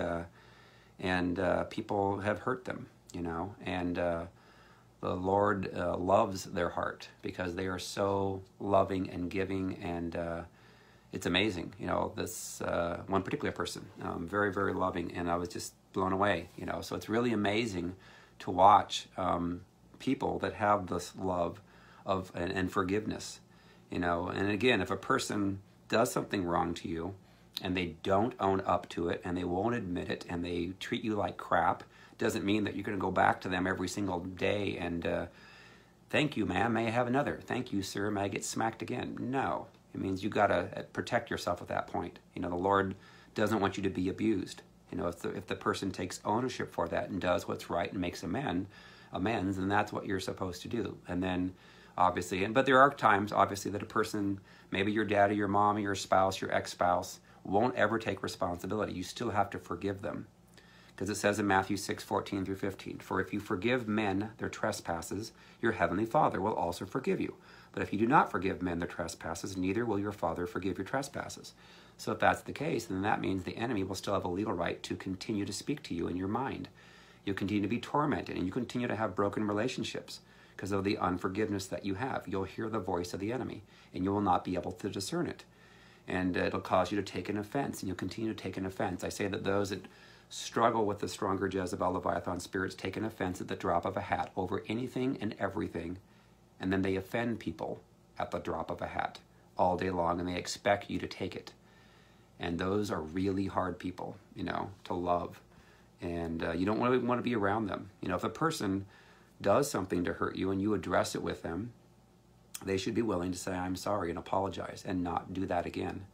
people have hurt them, you know. And the Lord loves their heart because they are so loving and giving and it's amazing, you know, this one particular person, very, very loving, and I was just blown away, you know. So it's really amazing to watch people that have this love of and forgiveness, you know. And again, if a person does something wrong to you and they don't own up to it and they won't admit it and they treat you like crap, doesn't mean that you're going to go back to them every single day and thank you, ma'am, may I have another? Thank you, sir, may I get smacked again? No. It means you got to protect yourself at that point. You know, the Lord doesn't want you to be abused. You know, if the person takes ownership for that and does what's right and makes amends, then that's what you're supposed to do. And then, obviously, but there are times, obviously, that a person, maybe your dad or your mom or your spouse, your ex-spouse, won't ever take responsibility. You still have to forgive them. Because it says in Matthew 6:14 through 15, for if you forgive men their trespasses, your heavenly Father will also forgive you. But if you do not forgive men their trespasses, neither will your Father forgive your trespasses. So if that's the case, then that means the enemy will still have a legal right to continue to speak to you in your mind. You'll continue to be tormented, and you continue to have broken relationships because of the unforgiveness that you have. You'll hear the voice of the enemy, and you will not be able to discern it. And it'll cause you to take an offense, and you'll continue to take an offense. I say that those that struggle with the stronger Jezebel Leviathan spirits take an offense at the drop of a hat over anything and everything, and then they offend people at the drop of a hat. all day long, and they expect you to take it. And those are really hard people, to love. And you don't really want to be around them. If a person does something to hurt you and you address it with them, they should be willing to say, I'm sorry, and apologize, and not do that again.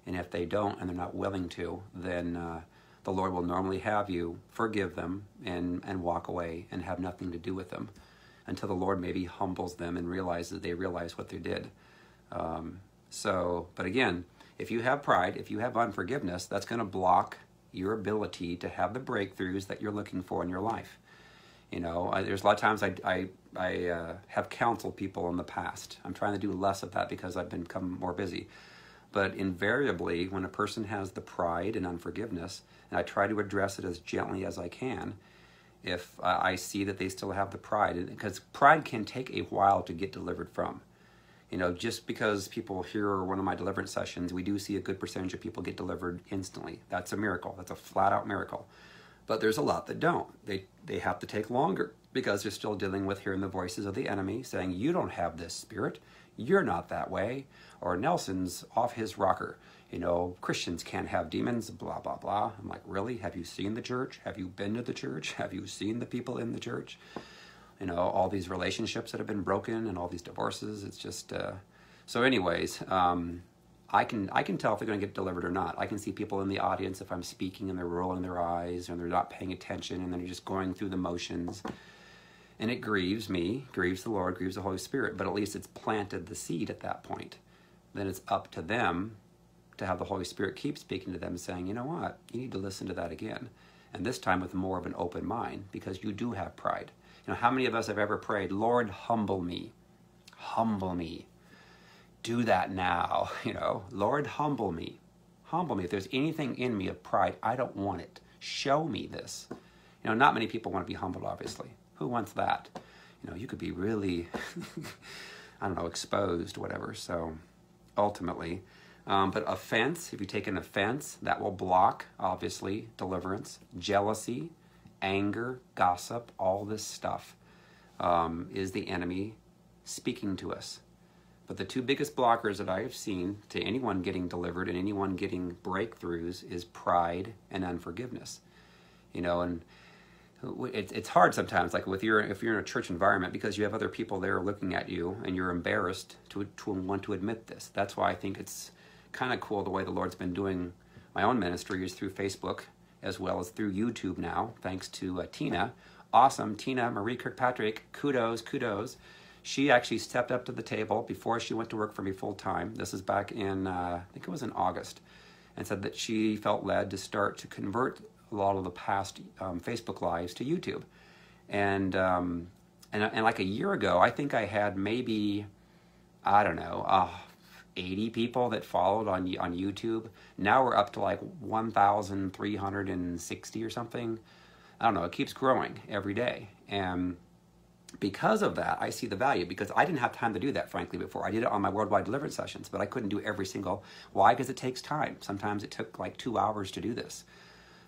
And if they don't, and they're not willing to, then the Lord will normally have you forgive them and walk away and have nothing to do with them until the Lord maybe humbles them and realizes they realize what they did. But again, if you have pride, if you have unforgiveness, that's going to block your ability to have the breakthroughs that you're looking for in your life. There's a lot of times I have counseled people in the past. I'm trying to do less of that because I've become more busy. But invariably, when a person has the pride and unforgiveness, and I try to address it as gently as I can, if I see that they still have the pride, because pride can take a while to get delivered from. Just because people hear one of my deliverance sessions, we do see a good percentage of people get delivered instantly. That's a miracle. That's a flat-out miracle. But there's a lot that don't. They have to take longer because they're still dealing with hearing the voices of the enemy saying, you don't have this spirit. You're not that way. Or Nelson's off his rocker. Christians can't have demons, blah, blah, blah. I'm like, really? Have you seen the church? Have you been to the church? Have you seen the people in the church? All these relationships that have been broken and all these divorces. It's just, so anyways, I can tell if they're going to get delivered or not. I can see people in the audience if I'm speaking and they're rolling their eyes and they're not paying attention and they're just going through the motions. And it grieves me, grieves the Lord, grieves the Holy Spirit, but at least it's planted the seed at that point. Then it's up to them to have the Holy Spirit keep speaking to them, saying, you know what, you need to listen to that again. And this time with more of an open mind, because you do have pride. How many of us have ever prayed, Lord, humble me, humble me. Do that now, Lord, humble me. Humble me. If there's anything in me of pride, I don't want it. Show me this. Not many people want to be humbled, obviously. Who wants that? You could be really, exposed, whatever. So ultimately, but offense, if you take an offense, that will block, obviously, deliverance. Jealousy, anger, gossip, all this stuff is the enemy speaking to us. But the two biggest blockers that I have seen to anyone getting delivered and anyone getting breakthroughs is pride and unforgiveness. And it's hard sometimes, like if you're in a church environment, because you have other people there looking at you and you're embarrassed to want to admit this. That's why I think it's kind of cool the way the Lord's been doing my own ministry is through Facebook as well as through YouTube now, thanks to Tina. Awesome, Tina Marie Kirkpatrick, kudos. She actually stepped up to the table before she went to work for me full time. This is back in, I think it was in August, and said that she felt led to start to convert a lot of the past Facebook Lives to YouTube. And like a year ago, I think I had maybe, 80 people that followed on YouTube. Now we're up to like 1,360 or something. I don't know, it keeps growing every day. And because of that, I see the value, because I didn't have time to do that, frankly, before. I did it on my worldwide deliverance sessions, but I couldn't do every single. Why? Because it takes time. Sometimes it took like 2 hours to do this.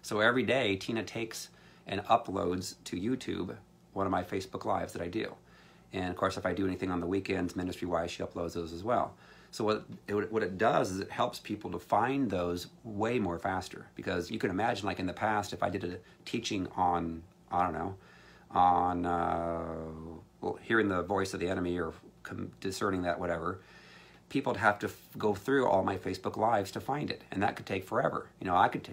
So every day, Tina takes and uploads to YouTube one of my Facebook Lives that I do. And of course, if I do anything on the weekends, ministry-wise, she uploads those as well. So what it does is it helps people to find those way more faster. Because you can imagine, like in the past, if I did a teaching on, hearing the voice of the enemy or discerning that, whatever, people would have to go through all my Facebook Lives to find it, and that could take forever. I could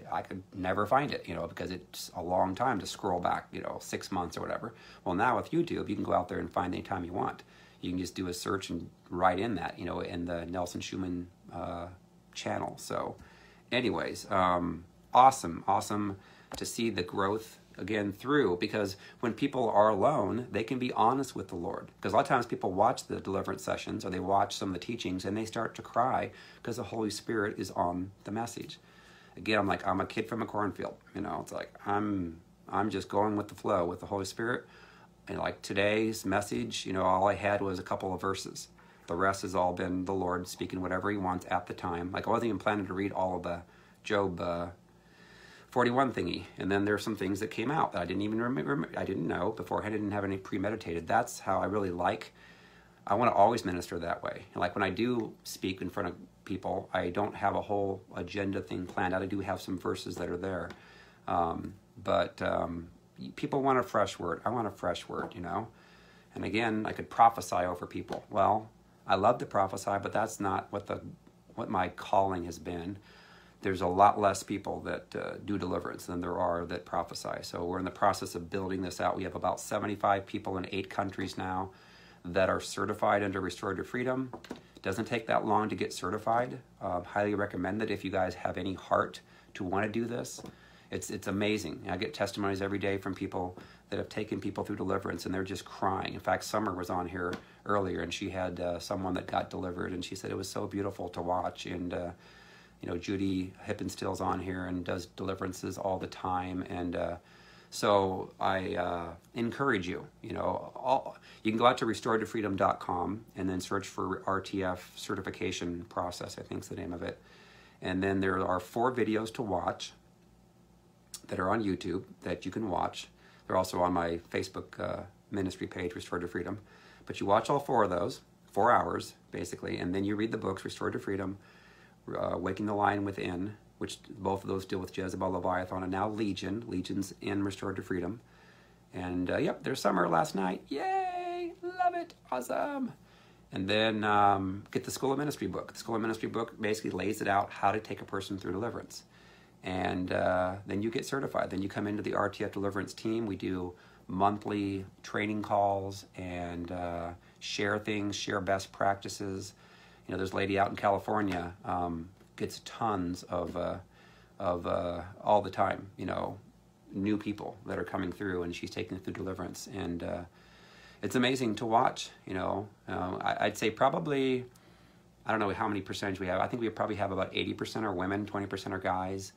never find it, because it's a long time to scroll back, 6 months or whatever. Well, now with YouTube, you can go out there and find any time you want. You can just do a search and write in that, in the Nelson Schuman channel. So, anyways, awesome to see the growth again through, because when people are alone, they can be honest with the Lord. Because a lot of times people watch the deliverance sessions or they watch some of the teachings and they start to cry because the Holy Spirit is on the message. Again, I'm a kid from a cornfield. It's like I'm just going with the flow with the Holy Spirit. And like today's message, all I had was a couple of verses. The rest has all been the Lord speaking whatever he wants at the time. Like I wasn't even planning to read all of the Job 41 thingy, and then there's some things that came out that I didn't even remember. I didn't know beforehand. I didn't have any premeditated. That's how I really like I want to always minister that way. Like when I do speak in front of people, I don't have a whole agenda thing planned out. I do have some verses that are there. But people want a fresh word. I want a fresh word, you know. And again, I could prophesy over people. Well, I love to prophesy, but that's not what my calling has been. There's a lot less people that do deliverance than there are that prophesy. So we're in the process of building this out. We have about 75 people in 8 countries now that are certified under Restorative Freedom. It doesn't take that long to get certified. Highly recommend it if you guys have any heart to want to do this. It's amazing. I get testimonies every day from people that have taken people through deliverance, and they're just crying. In fact, Summer was on here earlier, and she had someone that got delivered, and she said it was so beautiful to watch. And you know, Judy Hippenstill's on here and does deliverances all the time, and so I encourage you. You know, you can go out to restorativefreedom.com and then search for RTF certification process. I think is the name of it, and then there are 4 videos to watch that are on YouTube that you can watch. They're also on my Facebook ministry page, Restorative Freedom. But you watch all 4 of those, 4 hours basically, and then you read the books, Restorative Freedom, Waking the Lion Within, which both of those deal with Jezebel, Leviathan, and now Legion. Legion's in Restorative Freedom. And yep, there's Summer last night. Yay! Love it! Awesome! And then get the School of Ministry book. The School of Ministry book basically lays it out how to take a person through deliverance. And then you get certified. Then you come into the RTF Deliverance team. We do monthly training calls and share things, share best practices. You know, there's a lady out in California gets tons of all the time, you know, new people that are coming through, and she's taking them through deliverance. And it's amazing to watch, you know. I'd say probably, I don't know how many percentage we have. I think we probably have about 80% are women, 20% are guys.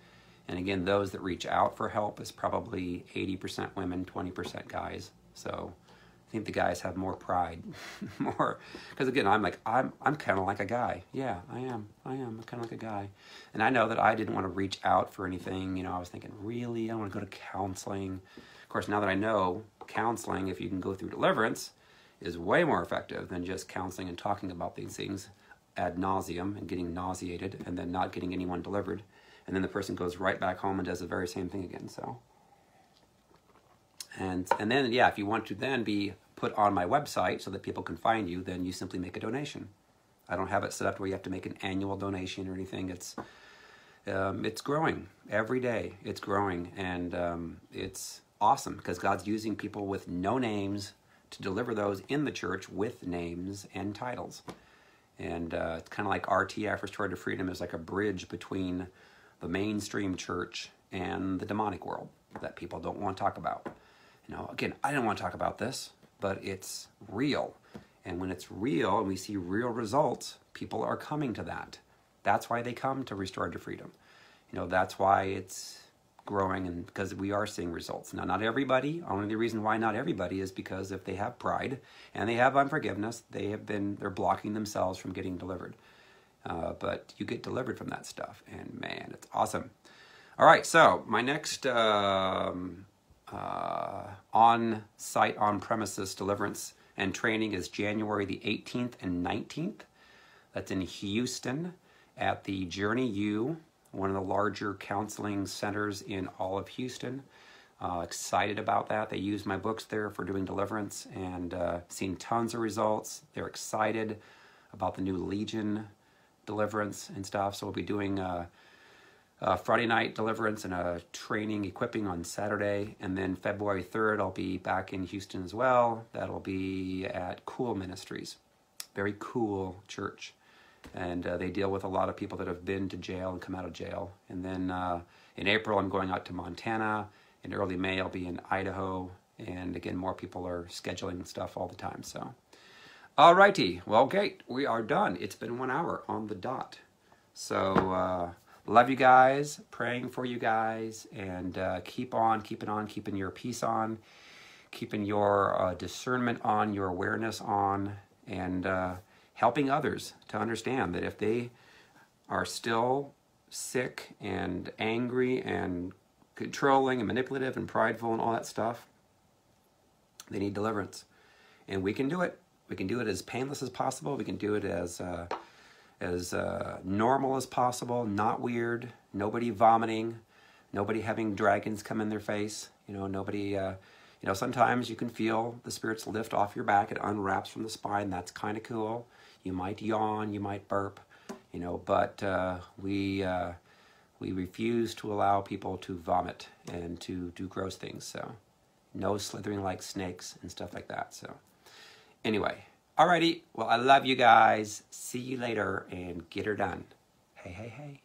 And again, those that reach out for help is probably 80% women, 20% guys. So I think the guys have more pride, more, because again, I'm kind of like a guy. Yeah, I am. I'm kind of like a guy. And I know that I didn't want to reach out for anything. You know, I was thinking, really, I want to go to counseling. Of course, now that I know counseling, if you can go through deliverance, is way more effective than just counseling and talking about these things ad nauseum and getting nauseated and then not getting anyone delivered. And then the person goes right back home and does the very same thing again. So, and then, yeah, if you want to then be put on my website so that people can find you, then you simply make a donation. I don't have it set up where you have to make an annual donation or anything. It's growing every day. It's growing, and it's awesome because God's using people with no names to deliver those in the church with names and titles. And it's kind of like RTF, Restorative Freedom, is like a bridge between the mainstream church and the demonic world that people don't want to talk about. You know, again, I didn't want to talk about this, but it's real. And when it's real and we see real results, people are coming to that. That's why they come to Restorative Freedom. You know, that's why it's growing, and because we are seeing results. Now, not everybody. Only the reason why not everybody is because if they have pride and they have unforgiveness, they're blocking themselves from getting delivered. But you get delivered from that stuff, and man, it's awesome. All right, so my next on-site, on-premises deliverance and training is January the 18th and 19th. That's in Houston at the Journey U, one of the larger counseling centers in all of Houston. Excited about that. They use my books there for doing deliverance and seen tons of results. They're excited about the new Legion deliverance and stuff. So we'll be doing Friday night deliverance and a training equipping on Saturday. And then February 3rd, I'll be back in Houston as well. That'll be at Cool Ministries. Very cool church. And they deal with a lot of people that have been to jail and come out of jail. And then in April, I'm going out to Montana. In early May, I'll be in Idaho. And again, more people are scheduling stuff all the time. So, all righty. Well, okay, we are done. It's been 1 hour on the dot. So, love you guys, praying for you guys, and keep on, keeping your peace on, keeping your discernment on, your awareness on, and helping others to understand that if they are still sick and angry and controlling and manipulative and prideful and all that stuff, they need deliverance. And we can do it. We can do it as painless as possible. We can do it as normal as possible, not weird, nobody vomiting, nobody having dragons come in their face, nobody, sometimes you can feel the spirits lift off your back, it unwraps from the spine, that's kind of cool. You might yawn, you might burp, but we refuse to allow people to vomit and to do gross things, so no slithering like snakes and stuff like that, so anyway. Alrighty, well, I love you guys. See you later and get her done. Hey, hey, hey.